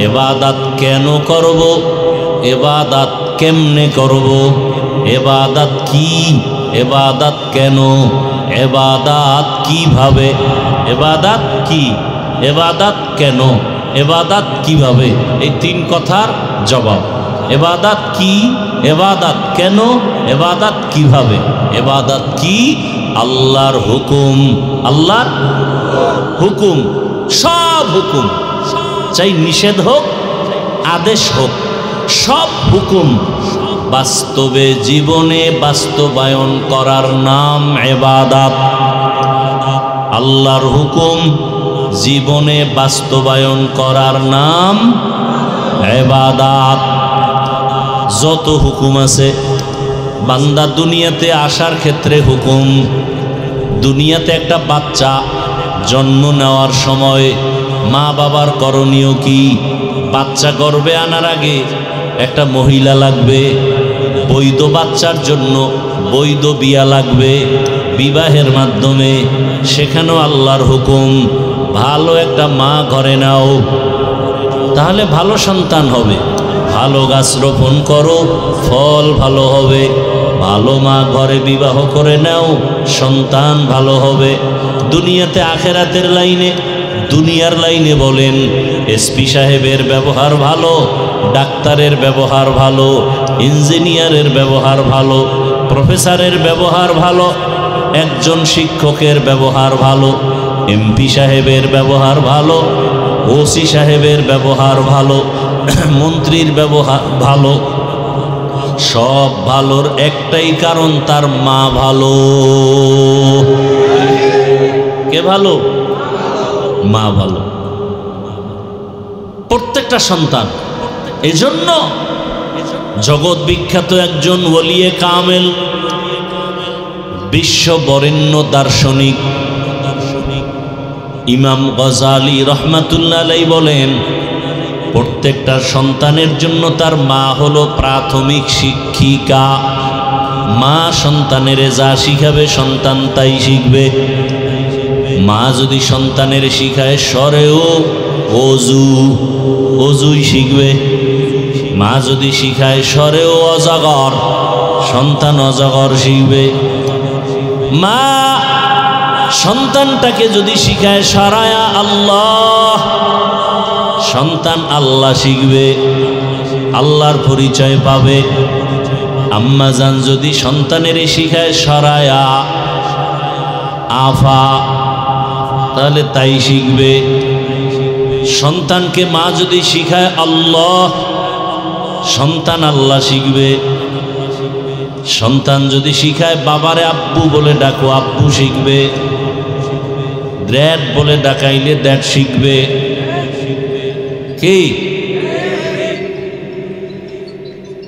ইবাদত কেন করব? ইবাদত কেমনে করব? ইবাদত কি? ইবাদত কেন? ইবাদত কিভাবে? ইবাদত কি? ইবাদত কেন? ইবাদত কিভাবে? এই তিন কথার জবাব। ইবাদত কি? ইবাদত কেন? ইবাদত কিভাবে? ইবাদত কি? আল্লাহর হুকুম, আল্লাহর হুকুম, সব হুকুম, চাই নিষেধ হোক আদেশ হোক, সব হুকুম বাস্তবে জীবনে বাস্তবায়ন করার নাম ইবাদত। আল্লাহর হুকুম জীবনে বাস্তবায়ন করার নাম ইবাদত। যত হুকুম আছে, বান্দা দুনিয়াতে আসার ক্ষেত্রে হুকুম। দুনিয়াতে একটা বাচ্চা জন্ম নেওয়ার সময় মা বাবার করণীয় কি? বাচ্চা গর্ভে আনার আগে একটা মহিলা লাগবে, বৈধ বাচ্চার জন্য বৈধ বিয়া লাগবে বিবাহের মাধ্যমে। সেখানেও আল্লাহর হুকুম, ভালো একটা মা ঘরে নাও, তাহলে ভালো সন্তান হবে। ভালো গাছ রোপণ করো, ফল ভালো হবে। ভালো মা ঘরে বিবাহ করে নাও, সন্তান ভালো হবে। দুনিয়াতে আখেরাতের লাইনে, দুনিয়ার লাইনে বলেন এসপি সাহেবের ব্যবহার ভালো, ডাক্তারের ব্যবহার ভালো, ইঞ্জিনিয়ারের ব্যবহার ভালো, প্রফেসরের ব্যবহার ভালো, একজন শিক্ষকের ব্যবহার ভালো, এমপি সাহেবের ব্যবহার ভালো, ওসি সাহেবের ব্যবহার ভালো, মন্ত্রীর ব্যবহার ভালো। সব ভালোর একটাই কারণ, তার মা ভালো। কে ভালো? মা ভালো। প্রত্যেকটা সন্তান। এজন্য জগৎ বিখ্যাত একজন ওলিয়ে কামেল, বিশ্ব বরেণ্য দার্শনিক ইমাম গজালি রহমাতুল্লাহ আলাইহি বলেন, প্রত্যেকটা সন্তানের জন্য তার মা হলো প্রাথমিক শিক্ষিকা। মা সন্তানের যা শিখাবে সন্তান তাই শিখবে। মা যদি সন্তানের শিখায় সরেও অজু, অজুই শিখবে। মা যদি শিখায় সরেও অজাগর, সন্তান অজাগর শিখবে। মা সন্তানটাকে যদি শিখায় সারায়া আল্লাহ, সন্তান আল্লাহ শিখবে, আল্লাহর পরিচয় পাবে। আম্মা জান যদি সন্তানের শিখায় সরায়া আফা, তাহলে তাই শিখবে। সন্তানকে মা যদি শিখায় আল্লাহ, সন্তান আল্লাহ শিখবে। সন্তান যদি শিখায় বাবারে আব্বু বলে ডাকো, আব্বু শিখবে। ড্যাড বলে ডাকাইলে ড্যাড শিখবে। কি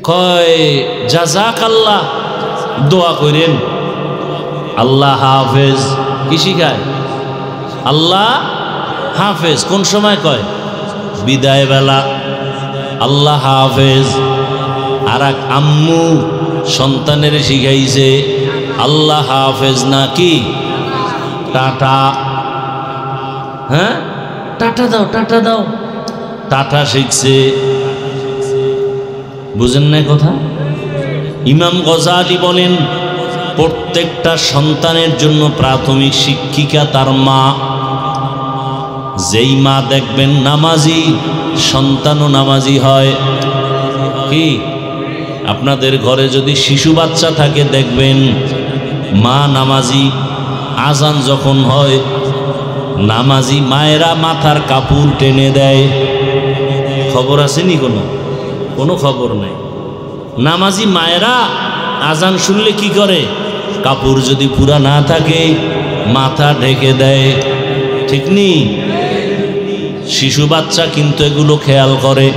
কয় জাযাকাল্লাহ দোয়া করেন আল্লাহ হাফেজ। কি শিখায়? আল্লাহ হাফেজ। কোন সময় কয়? বিদায় বেলা আল্লাহ হাফেজ। আর এক আম্মু সন্তানের শিখাইছে আল্লাহ হাফেজ না কি টাটা। হ্যাঁ, টাটা দাও, টাটা দাও, টাটা শিখছে। বুঝেন না কথা? ইমাম গজালি বলেন প্রত্যেকটা সন্তানের জন্য প্রাথমিক শিক্ষিকা তার মা। যেই মা দেখবেন নামাজি, সন্তানও নামাজি হয়। কি আপনাদের ঘরে যদি শিশু বাচ্চা থাকে দেখবেন মা নামাজি। আজান যখন হয় নামাজি মায়েরা মাথার কাপড় টেনে দেয়। খবর আসেনি? কোনো খবর নাই। নামাজি মায়েরা আজান শুনলে কি করে? কাপড় যদি পুরা না থাকে মাথা ঢেকে দেয়। ঠিক নি? শিশু বাচ্চা কিন্তু এগুলো খেয়াল করে।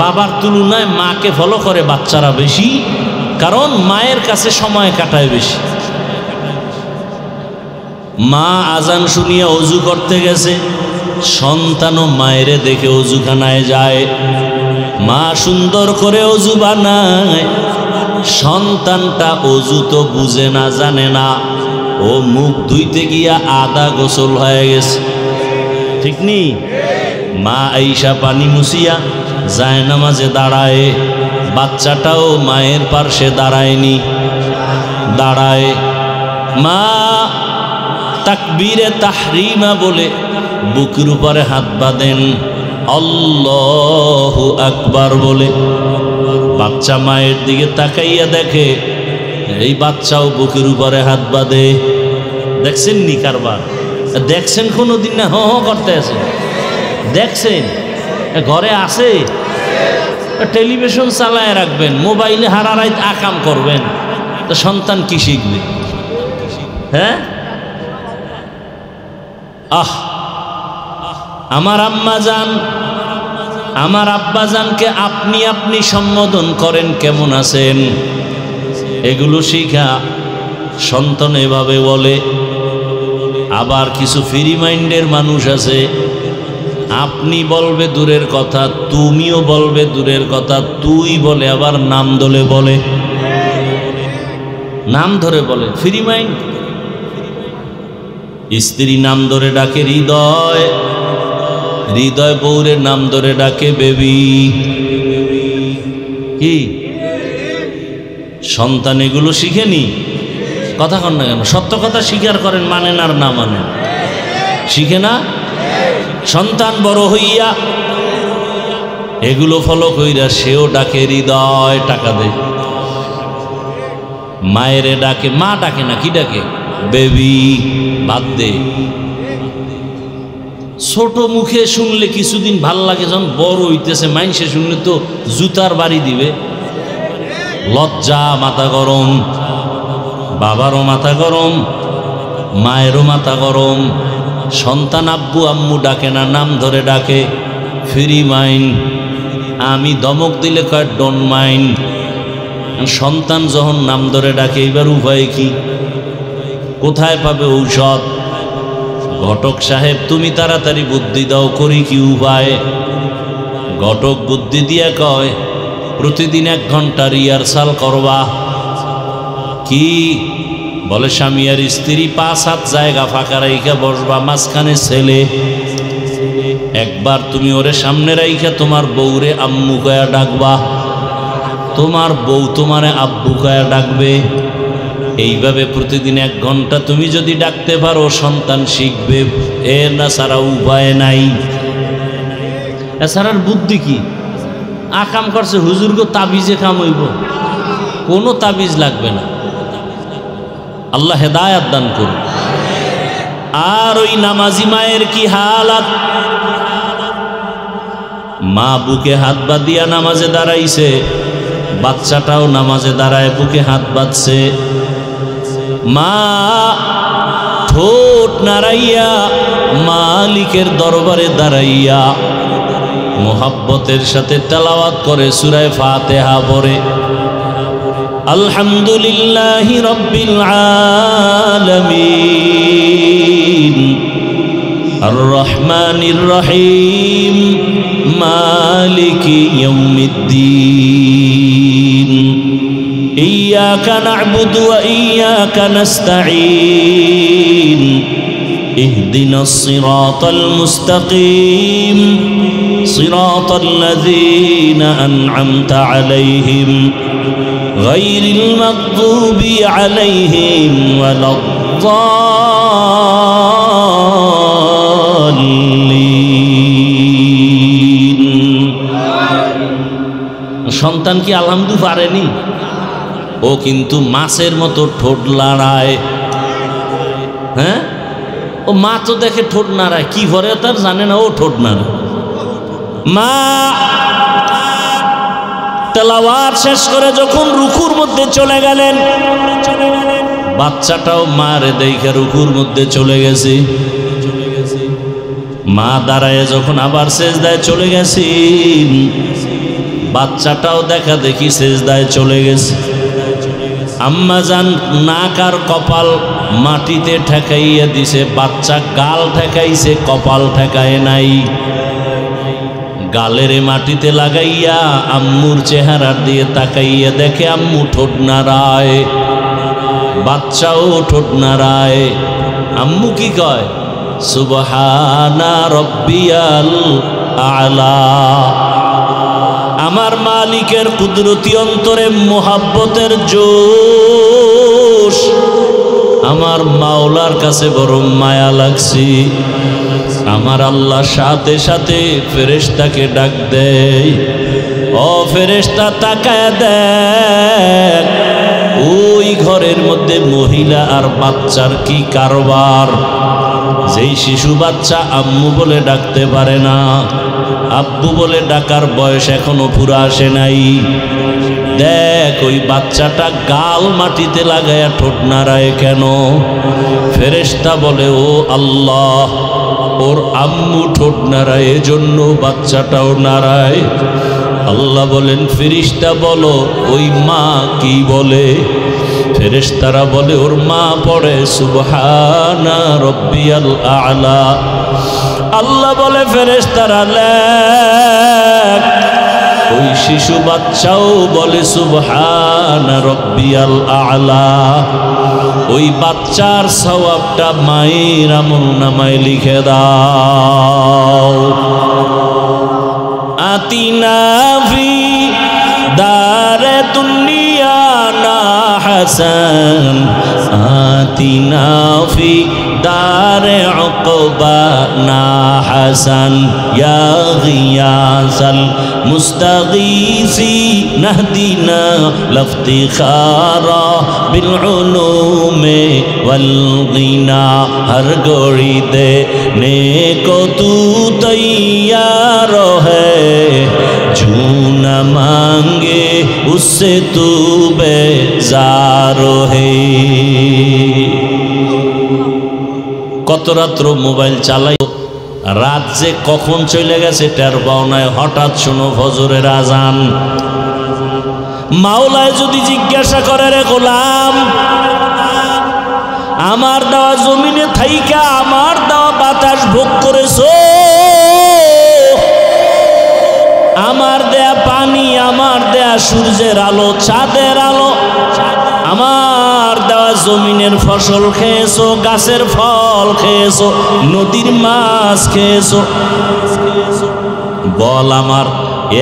বাবার তুলনায় মাকে ফলো করে বাচ্চারা বেশি, কারণ মায়ের কাছে সময় কাটায় বেশি। মা আজান শুনিয়া অজু করতে গেছে, সন্তানও মায়েরে দেখে অজুখানায় যায়। মা সুন্দর করে অজু বানায়, সন্তানটা অজু তো বুঝে না, জানে না। ও মুখ ধুইতে গিয়া আধা গোসল হয়ে গেছে। ঠিক নি? মা আইসা পানি মুছিয়া যায় নামাজে দাঁড়ায়। বাচ্চাটাও মায়ের পার্শ্বে দাঁড়ায়নি, দাঁড়ায়। মা তাকবীরে তাহরিমা বলে বুকের উপরে হাত বাঁধেন, আল্লাহু আকবার বলে। বাচ্চা মায়ের দিকে তাকাইয়া দেখে এই বাচ্চাও বুকের উপরে হাত বাঁধে। দেখছেন নি কারবার? দেখছেন কোনোদিন? না হ করতে আছে? দেখছেন? ঘরে আছে? টেলিভিশন চালায় রাখবেন, মোবাইলে হারারাইত আকাম করবেন, তো সন্তান কি শিখবে? হ্যাঁ, আমার আম্মা জান, আমার আব্বা জানকে আপনি আপনি সম্বোধন করেন, কেমন আছেন, এগুলো শিখা সন্তান এভাবে বলে। আবার কিছু ফ্রি মাইন্ডের মানুষ আছে, আপনি বলবে দূরের কথা, তুমিও বলবে দূরের কথা, তুই বলে আবার নাম ধরে বলে, নাম ধরে বলে। Free mind. স্ত্রী নাম ধরে ডাকে হৃদয়, হৃদয় বউরে নাম ধরে ডাকে বেবি। কি সন্তান এগুলো শিখেনি? কথা কন না কেন? সত্য কথা স্বীকার করেন, মানেন আর না মানেন। শিখে না? সন্তান বড় হইয়া এগুলো ফলো কইরা সেও ডাকে হৃদয়, টাকা দেয়। মায়েরে ডাকে, মা ডাকে না, কি ডাকে? বেবি, বাদ দে। ছোট মুখে শুনলে কিছুদিন ভাল লাগে, যখন বড় হইতেছে মাইনসে শুনলে তো জুতার বাড়ি দিবে। লজ্জা, মাথা গরম, বাবারও মাথা গরম, মায়েরও মাথা গরম। সন্তান আব্বু আম্মু ডাকে না, নাম ধরে ডাকে। Free mind. আমি ধমক দিলে কয় ডোন্ট মাইন্ড। সন্তান যখন নাম ধরে ডাকে, এবার উপায় কি? কোথায় পাবে ঔষধ? ঘটক সাহেব তুমি তাড়াতাড়ি বুদ্ধি দাও, করি কি উপায়? ঘটক বুদ্ধি দিয়া কয় প্রতিদিন 1 ঘন্টা রিহার্সাল করবা। কি বলে? স্বামী আর স্ত্রী 5-7 জায়গা ফাঁকা রাইখা বসবা, মাঝখানে ছেলে। একবার তুমি ওরে সামনে রাইখা তোমার বউরে আম্মু কয়া ডাকবা, তোমার বউ তোমারে আব্বু কয়া ডাকবে। এইভাবে প্রতিদিন 1 ঘন্টা তুমি যদি ডাকতে পারো, সন্তান শিখবে। এর না সারা উপায় নাই। এছাড়ার বুদ্ধি কি? আকাম করছে হুজুরগো, তাবিজে কাম হইব? কোনো তাবিজ লাগবে না। আল্লাহ হেদায়াত দান করুন। আর ওই নামাজি মায়ের কি হালাত? মা বুকে হাত বাঁধিয়া নামাজে দাঁড়াইছে, বাচ্চাটাও নামাজে দাঁড়ায় বুকে হাত বাঁধছে। মা ঠোঁট নাড়াইয়া মালিকের দরবারে দাঁড়াইয়া মোহাব্বতের সাথে তেলাওয়াত করে সূরা ফাতিহা পড়ে আলহামদুলিল্লাহি রাব্বিল আলামিন আর রহমানির রহিম মালিকি ইয়াউমিদ্দিন ইয়্যাকা না'বুদু ওয়া ইয়্যাকা নাস্তাঈন ইহদিনাস সিরাতাল মুস্তাকিম সিরাতাল লাযীনা আন'আমতা আলাইহিম গায়রিল মাগদুবি আলাইহিম ওয়ালাদ-দাল্লিন। সন্তান কি আলহামদু পারেনি? ও কিন্তু মাছের মতো ঠোঁট নাড়ায়। হ্যাঁ, ও মা তো দেখে ঠোঁট নাড়ায়, কি করে তার জানে না, ও ঠোঁট নাড়ায়। মা তেলাওয়াত শেষ করে যখন রুকুর মধ্যে চলে গেলেন, বাচ্চাটাও মারে দেখে রুকুর মধ্যে চলে গেছে। মা দাঁড়ায় যখন আবার সেজদায় চলে গেছেন, বাচ্চাটাও দেখা দেখি সেজদায় চলে গেছে। আম্মা জান নাক আর কপাল মাটিতে ঠেকাইয়া দিছে, বাচ্চা গাল ঠেকাইছে, কপাল ঠেকায় নাই। গালের মাটিতে লাগাইয়া আম্মুর চেহারার দিয়ে তাকাইয়া দেখে আম্মু ঠোঁট নাড়ায়, বাচ্চাও ঠোঁট নাড়ায়। আম্মু কি কয়? সুবহানা রব্বিয়াল আলা। আমার মালিকের কুদরতি অন্তরে মোহাব্বতের জোশ, আমার মাওলার কাছে বড় মায়া লাগছে। আমার আল্লাহ সাথে সাথে ফেরেশতাকে ডাক দেয়, ও ফেরেশতা তাকায় দেখ, ওই ঘরের মধ্যে মহিলা আর বাচ্চার কি কারবার। যেই শিশু বাচ্চা আম্মু বলে ডাকতে পারে না, আব্বু বলে ডাকার বয়স এখনো পুরো আসে নাই, দেখ ওই বাচ্চাটা গাল মাটিতে লাগায়া ঠোঁট নাড়ায় কেন? ফেরেশতা বলে, ও আল্লাহ, ওর আম্মু ঠোঁট নাড়ায়, এজন্য বাচ্চাটাও নাড়ায়। আল্লাহ বলেন, ফেরেশতা বলো ওই মা কি বলে? ফেরেশতারা বলে, ওর মা পড়ে সুবহানা রব্বিয়াল আ'লা। আল্লাহ বলে, ফেরেশতারা লেখ, ওই শিশু বাচ্চাও বলে সুবহানা রব্বিয়াল আ'লা। ওই বাচ্চার সওয়াবটা মায়ের আমলনামায় লিখে দাও। আতিনা ফি দারে দুনিয়া না হাসান, আতিনা ফি দারে উকবা না হাসান, ইয়া গিয়াসাল মুস্তাগীসি নাহদিনা লফতিখারা বিল উলুমে ওয়াল গিনা। হর গড়ি দে নেকো তু তৈয়ার है, जो न मांगे उससे तू बेजार है। কত রাত্র মোবাইল চালাই, রাত যে কখন চলে গেছে টের পাও নাই। হঠাৎ শুনো ফজরের আজান। মাওলায় যদি জিজ্ঞাসা করে, রে গোলাম, আমার দেওয়া জমিনে থাইকা আমার দেওয়া বাতাস ভোগ করেছো, আমার দেয়া পানি, আমার দেয়া সূর্যের আলো, চাঁদের আলো, আমার দেওয়া জমিনের ফসল খেয়েছো, গাছের ফল খেয়েছো, নদীর মাছ খেয়েছো, বল আমার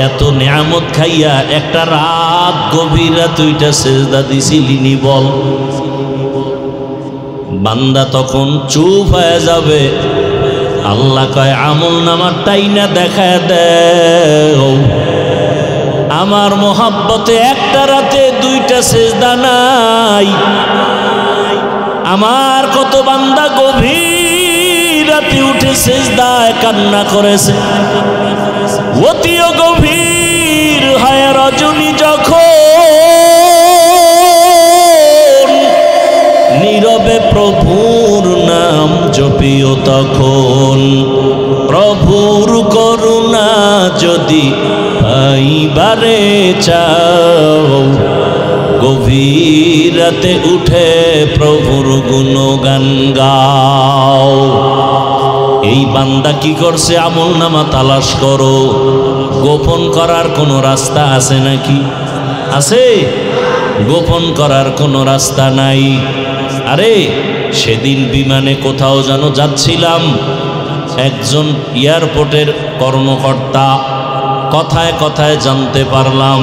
এত নিয়ামত খাইয়া একটা রাত গভীর রাত তুইটা সেজদা দিছিলি নি? বল। বান্দা তখন চুপ হয়ে যাবে। আল্লাহ কয়, আমল নামাটাই না দেখায় দেও। আমার মোহাব্বতে একটা রাতে দুইটা সেজদা নাই। আমার কত বান্দা গভীর রাতে উঠে সেজদায় কান্না করেছে। অতিও গভীর হয় রজনী যখন, নীরবে প্রভুর নাম জপিও তখন। প্রভুর করুণা যারে চাও, গভীর রাতে উঠে প্রভুর গুণগান গাও। এই বান্দা কি করছে? আমল নামা তালাশ করো। গোপন করার কোনো রাস্তা আছে নাকি? আছে? গোপন করার কোনো রাস্তা নাই। আরে সেদিন বিমানে কোথাও যেন যাচ্ছিলাম, একজন এয়ারপোর্টের কর্মকর্তা, কথায় কথায় জানতে পারলাম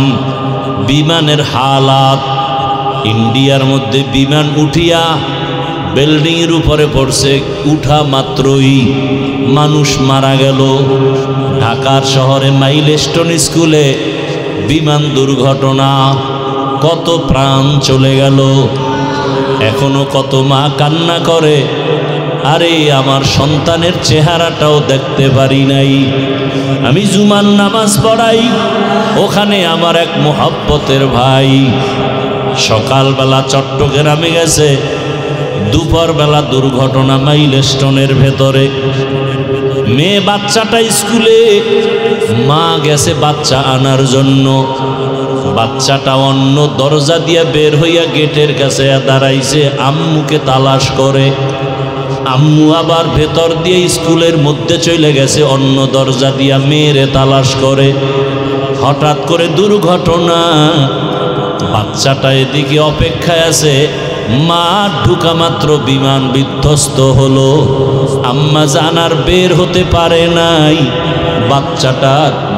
বিমানের হালাত। ইন্ডিয়ার মধ্যে বিমান উঠিয়া বিল্ডিংয়ের উপরে পড়ছে, উঠা মাত্রই মানুষ মারা গেল। ঢাকার শহরে মাইলস্টোন স্কুলে বিমান দুর্ঘটনা, কত প্রাণ চলে গেল। এখনো কত মা কান্না করে, আরে আমার সন্তানের চেহারাটাও দেখতে পারি নাই। আমি জুমার নামাজ পড়াই, ওখানে আমার এক মোহাব্বতের ভাই সকালবেলা চট্টগ্রামে গেছে, দুপুরবেলা দুর্ঘটনা মাইলস্টোনের ভেতরে। মেয়ে বাচ্চাটা স্কুলে, মা গেছে বাচ্চা আনার জন্য। বাচ্চাটা অন্য দরজা দিয়ে বের হইয়া গেটের কাছে দাঁড়াইছে, আম্মুকে তালাশ করে। আম্মু আবার ভেতর দিয়ে স্কুলের মধ্যে চলে গেছে, অন্য দরজা দিয়া মেয়েরে তালাশ করে। হঠাৎ করে দুর্ঘটনা, বাচ্চাটা এদিকে অপেক্ষায় আছে, মা ঢুকা মাত্র বিমান বিধ্বস্ত হলো। আম্মা জানার বের হতে পারে নাই। বাচ্চাটা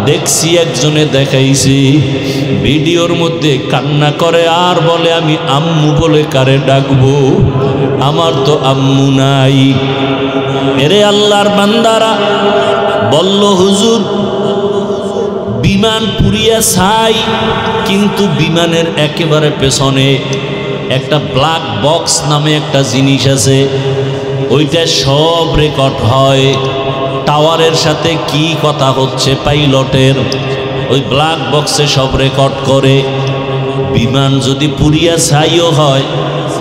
দেখছি, একজনে দেখাইছি ভিডিওর মধ্যে, কান্না করে আর বলে আমি আম্মু বলে কারে ডাকবো, আমার তো আম্মু নাই। এরে আল্লাহর বান্দারা, বলল হুজুর বিমান পুড়িয়া ছাই, কিন্তু বিমানের একেবারে পেছনে একটা ব্ল্যাক বক্স নামে একটা জিনিস আছে, ওইটা সব রেকর্ড হয়। টাওয়ারের সাথে কি কথা হচ্ছে পাইলটের, ওই ব্ল্যাক বক্সে সব রেকর্ড করে। বিমান যদি পুড়িয়া ছাইও হয়,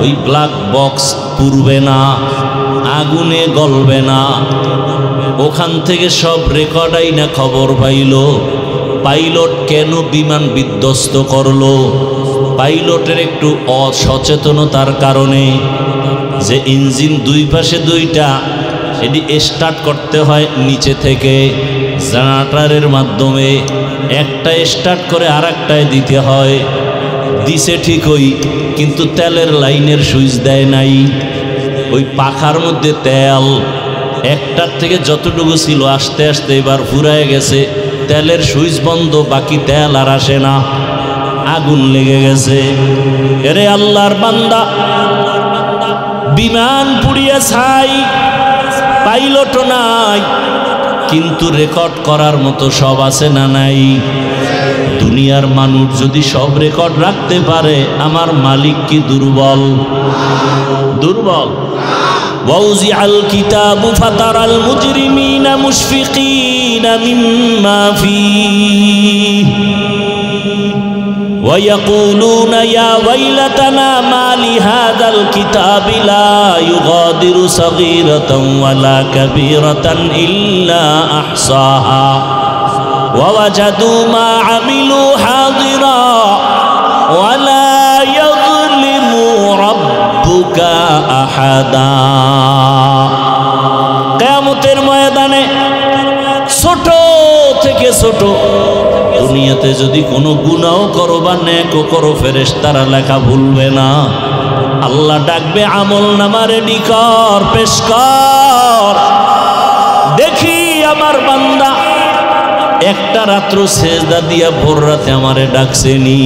ওই ব্ল্যাক বক্স পুড়বে না, আগুনে গলবে না। ওখান থেকে সব রেকর্ডাই না খবর পাইল পাইলট কেন বিমান বিধ্বস্ত করলো। পাইলটের একটু অসচেতনতার কারণে, যে ইঞ্জিন দুই পাশে দুইটা, এটি স্টার্ট করতে হয় নিচে থেকে জেনারেটরের মাধ্যমে, একটা স্টার্ট করে আর একটায় দিতে হয়। দিছে ঠিকই, কিন্তু তেলের লাইনের সুইচ দেয় নাই। ওই পাখার মধ্যে তেল একটার থেকে যতটুকু ছিল আস্তে আস্তে এবার ফুরায় গেছে, তেলের সুইচ বন্ধ, বাকি তেল আর আসে না, আগুন লেগে গেছে। এরে আল্লাহর বান্দা, বিমান পুড়িয়ে ছাই, পাইলটও নাই, কিন্তু রেকর্ড করার মতো সব আছে না নাই? দুনিয়ার মানুষ যদি সব রেকর্ড রাখতে পারে, আমার মালিক কি দুর্বল? দুর্বল? وَوُزِعَ الْكِتَابُ فَتَرَى الْمُجْرِمِينَ مُشْفِقِينَ مِمَّا فِيهِ وَيَقُولُونَ يَا وَيْلَتَنَا مَا لِهَذَا الْكِتَابِ لَا يُغَادِرُ صَغِيرَةً وَلَا كَبِيرَةً إِلَّا أَحْصَاهَا وَوَجَدُوا مَا عَمِلُوا حَاضِرًا وَلَا يَظْلِمُ رَبُّكَ أَحَدًا। কিয়ামতের ময়দানে ছোট থেকে ছোট, দুনিয়াতে যদি কোনো গুনাহ করো বা নেকও করো, ফেরেশতারা লেখা ভুলবে না। আল্লাহ ডাকবে, আমল নামা রেডি কর, পেশ কর, দেখি আমার বান্দা একটা রাত্র সেজদা দিয়া ভোর রাতে আমারে ডাকছেনি।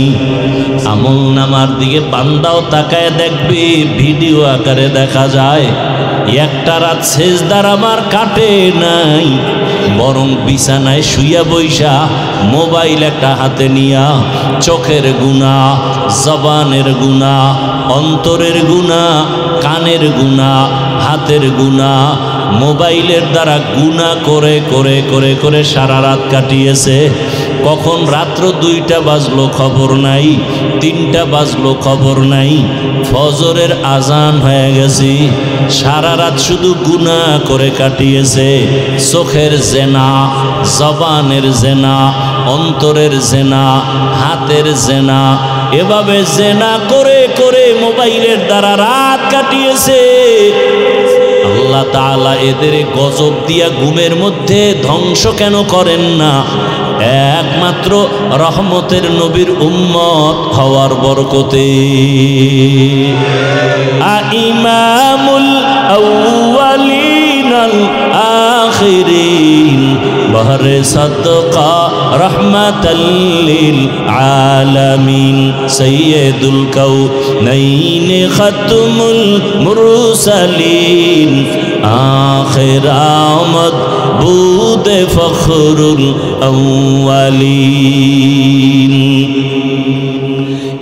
আমল নামার দিকে বান্দাও তাকায় দেখবে, ভিডিও আকারে দেখা যায়। একটা রাত সেজদার আমার কাটে নাই, বরং বিছানায় শুইয়া বইসা মোবাইল একটা হাতে নিয়া চোখের গুনাহ, জবানের গুনাহ, অন্তরের গুনাহ, কানের গুনাহ, হাতের গুনাহ, মোবাইলের দ্বারা গুনাহ করে করে করে করে সারা রাত কাটিয়েছে। কখন রাত্র 2টা বাজলো খবর নাই, 3টা বাজলো খবর নাই, ফজরের আজান হয়ে গেছে, সারা রাত শুধু গুনাহ করে কাটিয়েছে। চোখের জেনা, জবানের জেনা, অন্তরের জেনা, হাতের জেনা, এভাবে জেনা করে করে মোবাইলের দ্বারা রাত কাটিয়েছে। আল্লাহ তাআলা এদের গজব দিয়া ঘুমের মধ্যে ধ্বংস কেন করেন না? একমাত্র রহমতের নবীর উম্মত হওয়ার বরকতে। ইমামুল আউয়ালিন আল আখিরিন বহরে সাদকা রহমাতাল লিল আলামিন সাইয়্যিদুল কাউনাইন খাতমুল মুরসালিন আখির আমদ বুদে ফখরুল আউয়ালিন।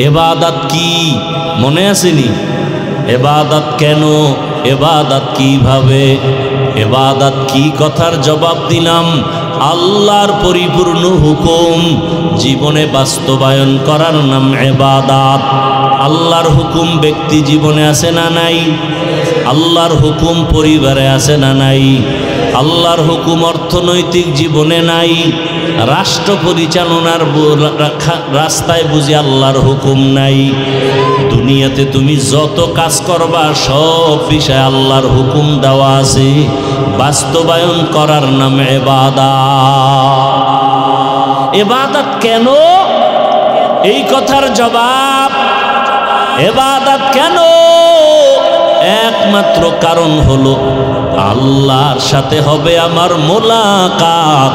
ইবাদত কি মনে আসেনি? ইবাদত কেন? ইবাদত কিভাবে? ইবাদত কি কথার জবাব দিলাম। আল্লাহর পরিপূর্ণ হুকুম জীবনে বাস্তবায়ন করার নাম ইবাদত। আল্লাহর হুকুম ব্যক্তি জীবনে আছে না নাই? আল্লাহর হুকুম পরিবারে আছে না নাই? আল্লাহর হুকুম অর্থনৈতিক জীবনে নাই? রাষ্ট্র পরিচালনার রাস্তায় বুঝি আল্লাহর হুকুম নাই? দুনিয়াতে তুমি যত কাজ করবা সব বিষয়ে আল্লাহর হুকুম দেওয়া আছে, বাস্তবায়ন করার নাম ইবাদত। ইবাদত কেন? এই কথার জবাব, ইবাদত কেন? একমাত্র কারণ হলো আল্লাহর সাথে হবে আমার মোলাকাত,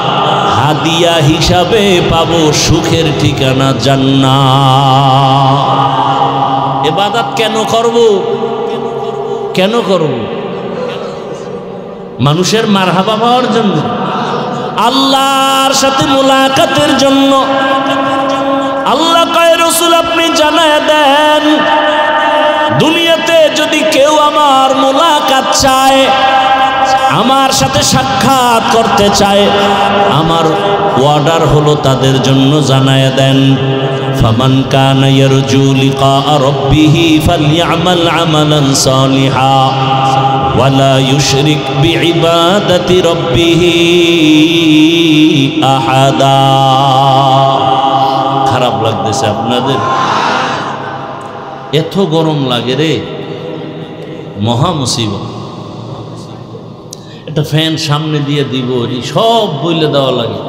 হাদিয়া হিসাবে পাবো সুখের ঠিকানা জান্নাত। ইবাদত কেন করব? কেন করব? মানুষের মারহাবা পাওয়ার জন্য? আল্লাহর সাথে মোলাকাতের জন্য। আল্লাহ কয় রাসূল আপনি জানায়া দেন, দুনিয়াতে যদি কেউ আমার মোলাকাত চায়, আমার সাথে সাক্ষাৎ করতে চায়, আমার অর্ডার হলো তাদের জন্য জানায়া দেন, ফামান কানা ইয়ারজু লিকা রাব্বিহি ফালইআমাল আমালান সালিহা ওয়ালা ইউশরিক বিইবাদাতি রাব্বিহি আহাদা। খারাপ লাগতেছে আপনাদের? এত গরম লাগে রে, মহা মুসিবত। একটা ফ্যান সামনে দিয়ে দিব, সব বইলে দেওয়া লাগে।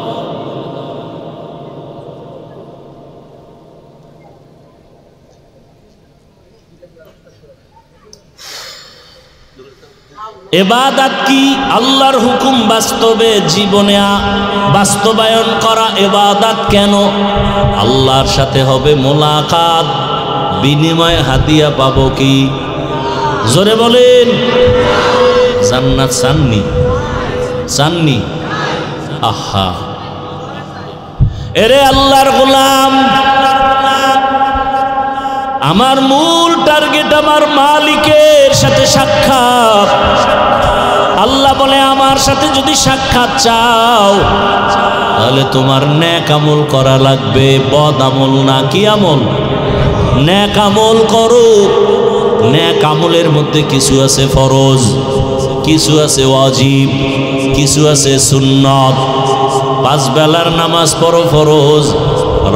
ইবাদত কি? আল্লাহর হুকুম বাস্তবে জীবনে বাস্তবায়ন করা ইবাদত কেন? আল্লাহর সাথে হবে মোলাকাত, বিনিময়ে হাদিয়া পাবো কি? জোরে বলেন। জান্নাত চাননি? চাননি? আহা, এরে আল্লাহর গোলাম, আমার মূল টার্গেট আমার মালিকের সাথে সাক্ষাৎ। আল্লাহ বলে আমার সাথে যদি সাক্ষাৎ চাও তাহলে তোমার নেক আমল করা লাগবে, বদ আমল না। কি আমল? নেক আমল করো। নেক আমলের মধ্যে কিছু আছে ফরজ, কিছু আছে ওয়াজিব, কিছু আছে সুন্নত। 5 বেলার নামাজ পড়ো ফরজ,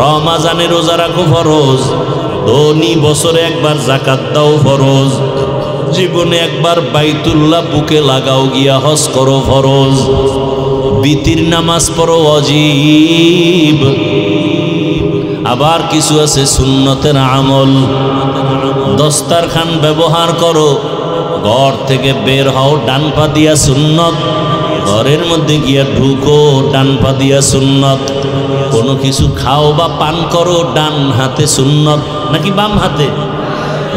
রমজানে রোজা রাখো ফরজ, ধনী বছরে একবার যাকাত দাও ফরজ, জীবনে একবার বাইতুল্লাহ বুকে লাগাও গিয়া হজ করো ফরজ, বিতির নামাজ পড়ো ওয়াজিব। আবার কিছু আছে সুন্নতের আমল। দস্তারখান ব্যবহার করো, ঘর থেকে বের হও ডান পা দিয়া সুন্নত, ঘরের মধ্যে গিয়া ঢুকো ডান পা দিয়া সুন্নত। কোনো কিছু খাও বা পান করো ডান হাতে সুন্নত নাকি বাম হাতে?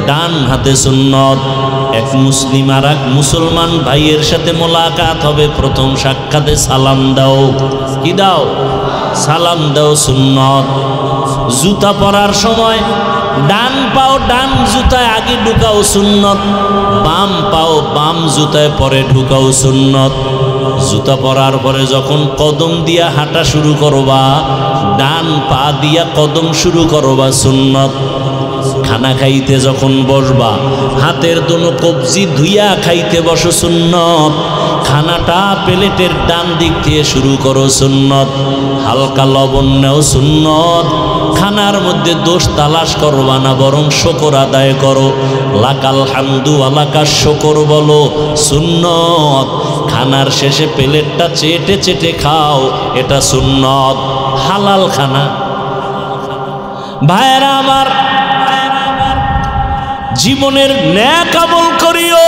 ডান হাতে সুন্নত। এক মুসলিম আর এক মুসলমান ভাইয়ের সাথে মোলাকাত হবে, প্রথম সাক্ষাতে সালাম দাও। কি দাও? সালাম দাও, সুন্নত। জুতা পরার সময় ডান পাও ডান জুতায় আগে ঢুকাও সুন্নত, বাম পাও বাম জুতায় পরে ঢুকাও সুন্নত। জুতা পরার পরে যখন কদম দিয়া হাঁটা শুরু করবা, ডান পা দিয়া কদম শুরু করবা সুন্নত। খানা খাইতে যখন বসবা, হাতের দোনো কবজি ধুইয়া খাইতে বসো সুন্নত। খানাটা প্লেটের ডান দিক দিয়ে শুরু করো সুন্নত। হালকা লবণ নেও সুন্নত। খানার মধ্যে দোষ তালাশ করবা না, বরং শুকর আদায় করো। লাকাল হামদু আলাকা শুকর বলো সুন্নত। খানার শেষে প্লেটটা চেটে চেটে খাও, এটা সুন্নত, হালাল খানা। ভাইরা আমার, জীবনের নেক আমল করিও,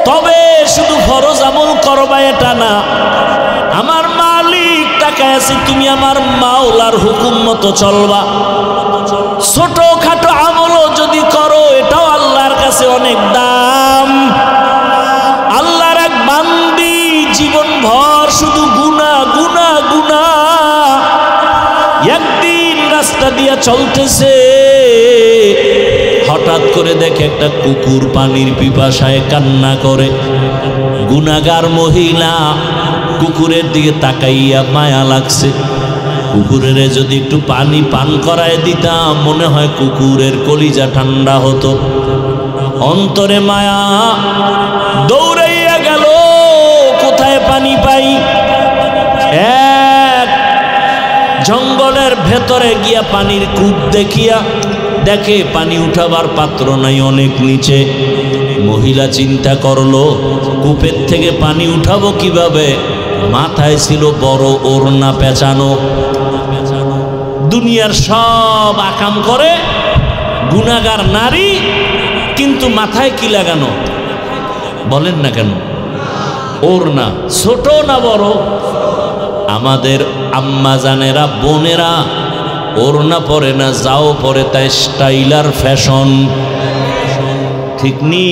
তবে শুধু ফরজ আমল করবা এটা না। আমার মালিক তাকায় আছে, তুমি আমার মাওলার হুকুম মতো চলবা। ছোটখাটো আমলও যদি করো, এটাও আল্লাহর কাছে অনেক দাম। আল্লাহর এক বান্দি জীবন ভর শুধু গুনাহ গুনাহ গুনাহ। একদিন রাস্তা দিয়া চলতেছে, হঠাৎ করে দেখে একটা কুকুর পানির পিপাসায় কান্না করে। গুনাহগার মহিলা কুকুরের দিকে তাকাইয়া মায়া লাগছে। কুকুরের যদি একটু পানি পান করায় দিতাম, মনে হয় কুকুরের কলিজা ঠান্ডা হতো। অন্তরে মায়া, দৌড়াইয়া গেল কোথায় পানি পাই। এক জঙ্গলের ভেতরে গিয়া পানির কূপ দেখিয়া দেখে পানি উঠাবার পাত্র নাই, অনেক নিচে। মহিলা চিন্তা করলো, কূপের থেকে পানি উঠাবো কিভাবে? মাথায় ছিল বড় ওড়না পেঁচানো। দুনিয়ার সব আকাম করে গুনাহগার নারী, কিন্তু মাথায় কি লাগানো বলেন না কেন? ওড়না। ছোট না বড়? আমাদের আম্মা জানেরা, বোনেরা ওড়না পরে না, যাও পরে, তাই স্টাইলার ফ্যাশন, ঠিক নি?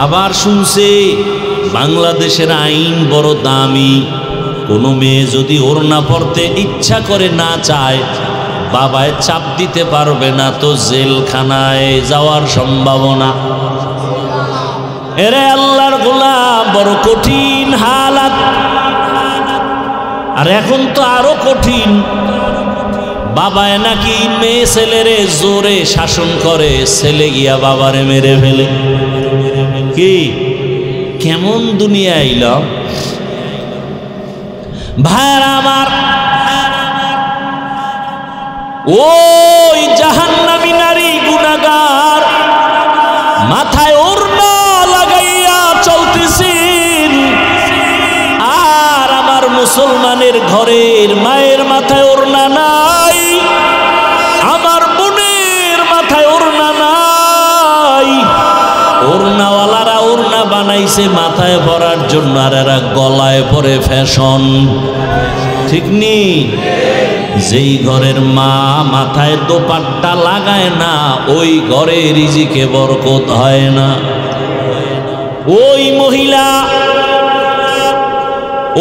আবার শুনছে বাংলাদেশের আইন বড় দামি। কোনো মেয়ে যদি ওড়না পরতে ইচ্ছা করে না চায়, বাবায় চাপ দিতে পারবে না, তো জেলখানায় যাওয়ার সম্ভাবনা। এরে আল্লাহর গোলাম, বড় কঠিন হালাত। আর এখন তো আরো কঠিন। বাবায় নাকি মেয়ে ছেলেরে জোরে শাসন করে, ছেলে গিয়া বাবারে মেরে ফেলে। কি কেমন দুনিয়া আইল ভাইরা আমার। ওই জাহান্নামী নারী গুনাহগার মাথায় ওড়না লাগাইয়া চলতেছেন, আর আমার মুসলমানের ঘরের মায়ের মাথায় ওড়না নাই, আমার বোনের মাথায় ওড়না নাই। ওড়নাওয়ালারা ওড়না বানাইছে মাথায় পরার জন্য, আর এরা গলায় পরে ফ্যাশন, ঠিক নি? যেই ঘরের মা মাথায় দোপাট্টা লাগায় না, ওই ঘরে রিজিকে বরকত হয় না। ওই মহিলা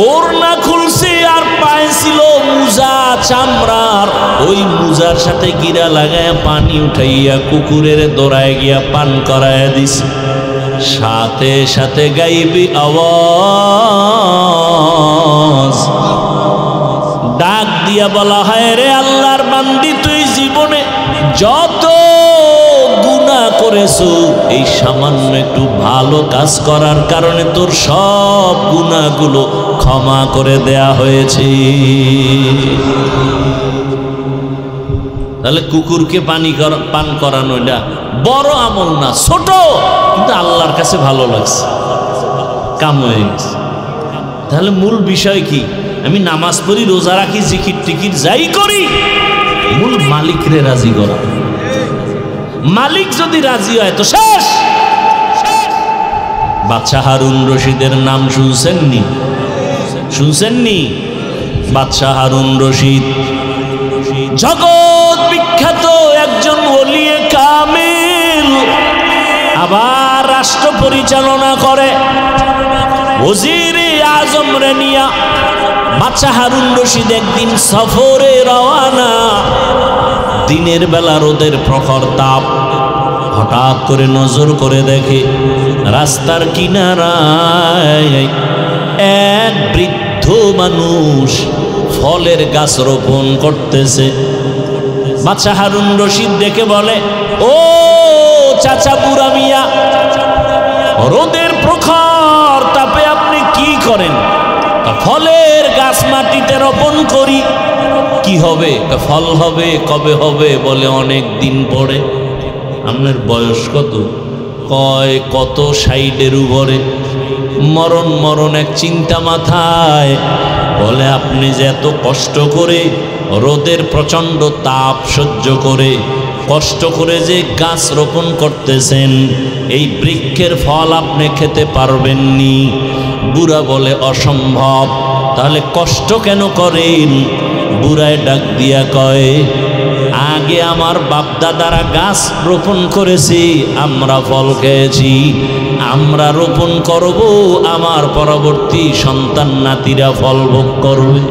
ওড়না খুলছে, আর পায়ে ছিল মুজা চামড়ার, ওই মুজার সাথে গিরা লাগায় পানি উঠাইয়া কুকুরের দৌড়ায় গিয়া পান করাইয়া দিছে। সাথে সাথে গাইবি আওয়াজ ডাক দিয়া বলা হয়, রে আল্লাহর বান্দি, তুই জীবনে যত গুনাহ করেছো, এই সামান্য একটু ভালো কাজ করার কারণে তোর সব গুনাহগুলো ক্ষমা করে দেয়া হয়েছে। তাহলে কুকুরকে পান করানো এটা বড় আমল না, ছোট, কিন্তু আল্লাহর কাছে ভালো লাগছে, কাম হয়ে গেছে। তাহলে মূল বিষয় কি? আমি নামাজ পড়ি, রোজা রাখি, জিকির টিকির যাই করি, মূল মালিকরে রাজি করা। মালিক যদি রাজি হয় তো শেষ। বাদশাহ হারুন রশিদের নাম শুনছেননি? শুনছেননি? বাদশাহ হারুন রশিদ জগৎ বিখ্যাত একজন ওলিয়ে কামিল, আবার রাষ্ট্র পরিচালনা করে। ওজিরে আজম রে নিয়া বাদশাহ হারুন রশিদ একদিন সফরে রওয়ানা। দিনের বেলা রোদের প্রখর তাপ, হঠাৎ করে নজর করে দেখে রাস্তার কিনারায় এক বৃদ্ধ মানুষ ফলের গাছ রোপণ করতেছে। বাদশা হারুন রশিদ দেখে বলে, ও চাচা বুড়া মিয়া, রোদের প্রখর তাপে আপনি কি করেন? ফলের গাছ মাটিতে রোপণ করি। কি হবে? ফল হবে। কবে হবে? বলে অনেক দিন পরে। আপনার বয়স কত? কয় কত 60-এর উপরে। মরণ মরণ এক চিন্তা মাথায়। বলে আপনি যে এত কষ্ট করে রোদের প্রচণ্ড তাপ সহ্য করে কষ্ট করে যে গাছ রোপণ করতেছেন, এই বৃক্ষের ফল আপনি খেতে পারবেননি। বুড়া বলে অসম্ভব। তাহলে কষ্ট কেন করেন? বুড়ায় ডাক দিয়া কয়, আগে আমার বাপদাদারা গাছ রোপণ করেছি, আমরা ফল খেয়েছি, আমরা রোপণ করব, আমার পরবর্তী সন্তান নাতিরা ফল ভোগ করবে।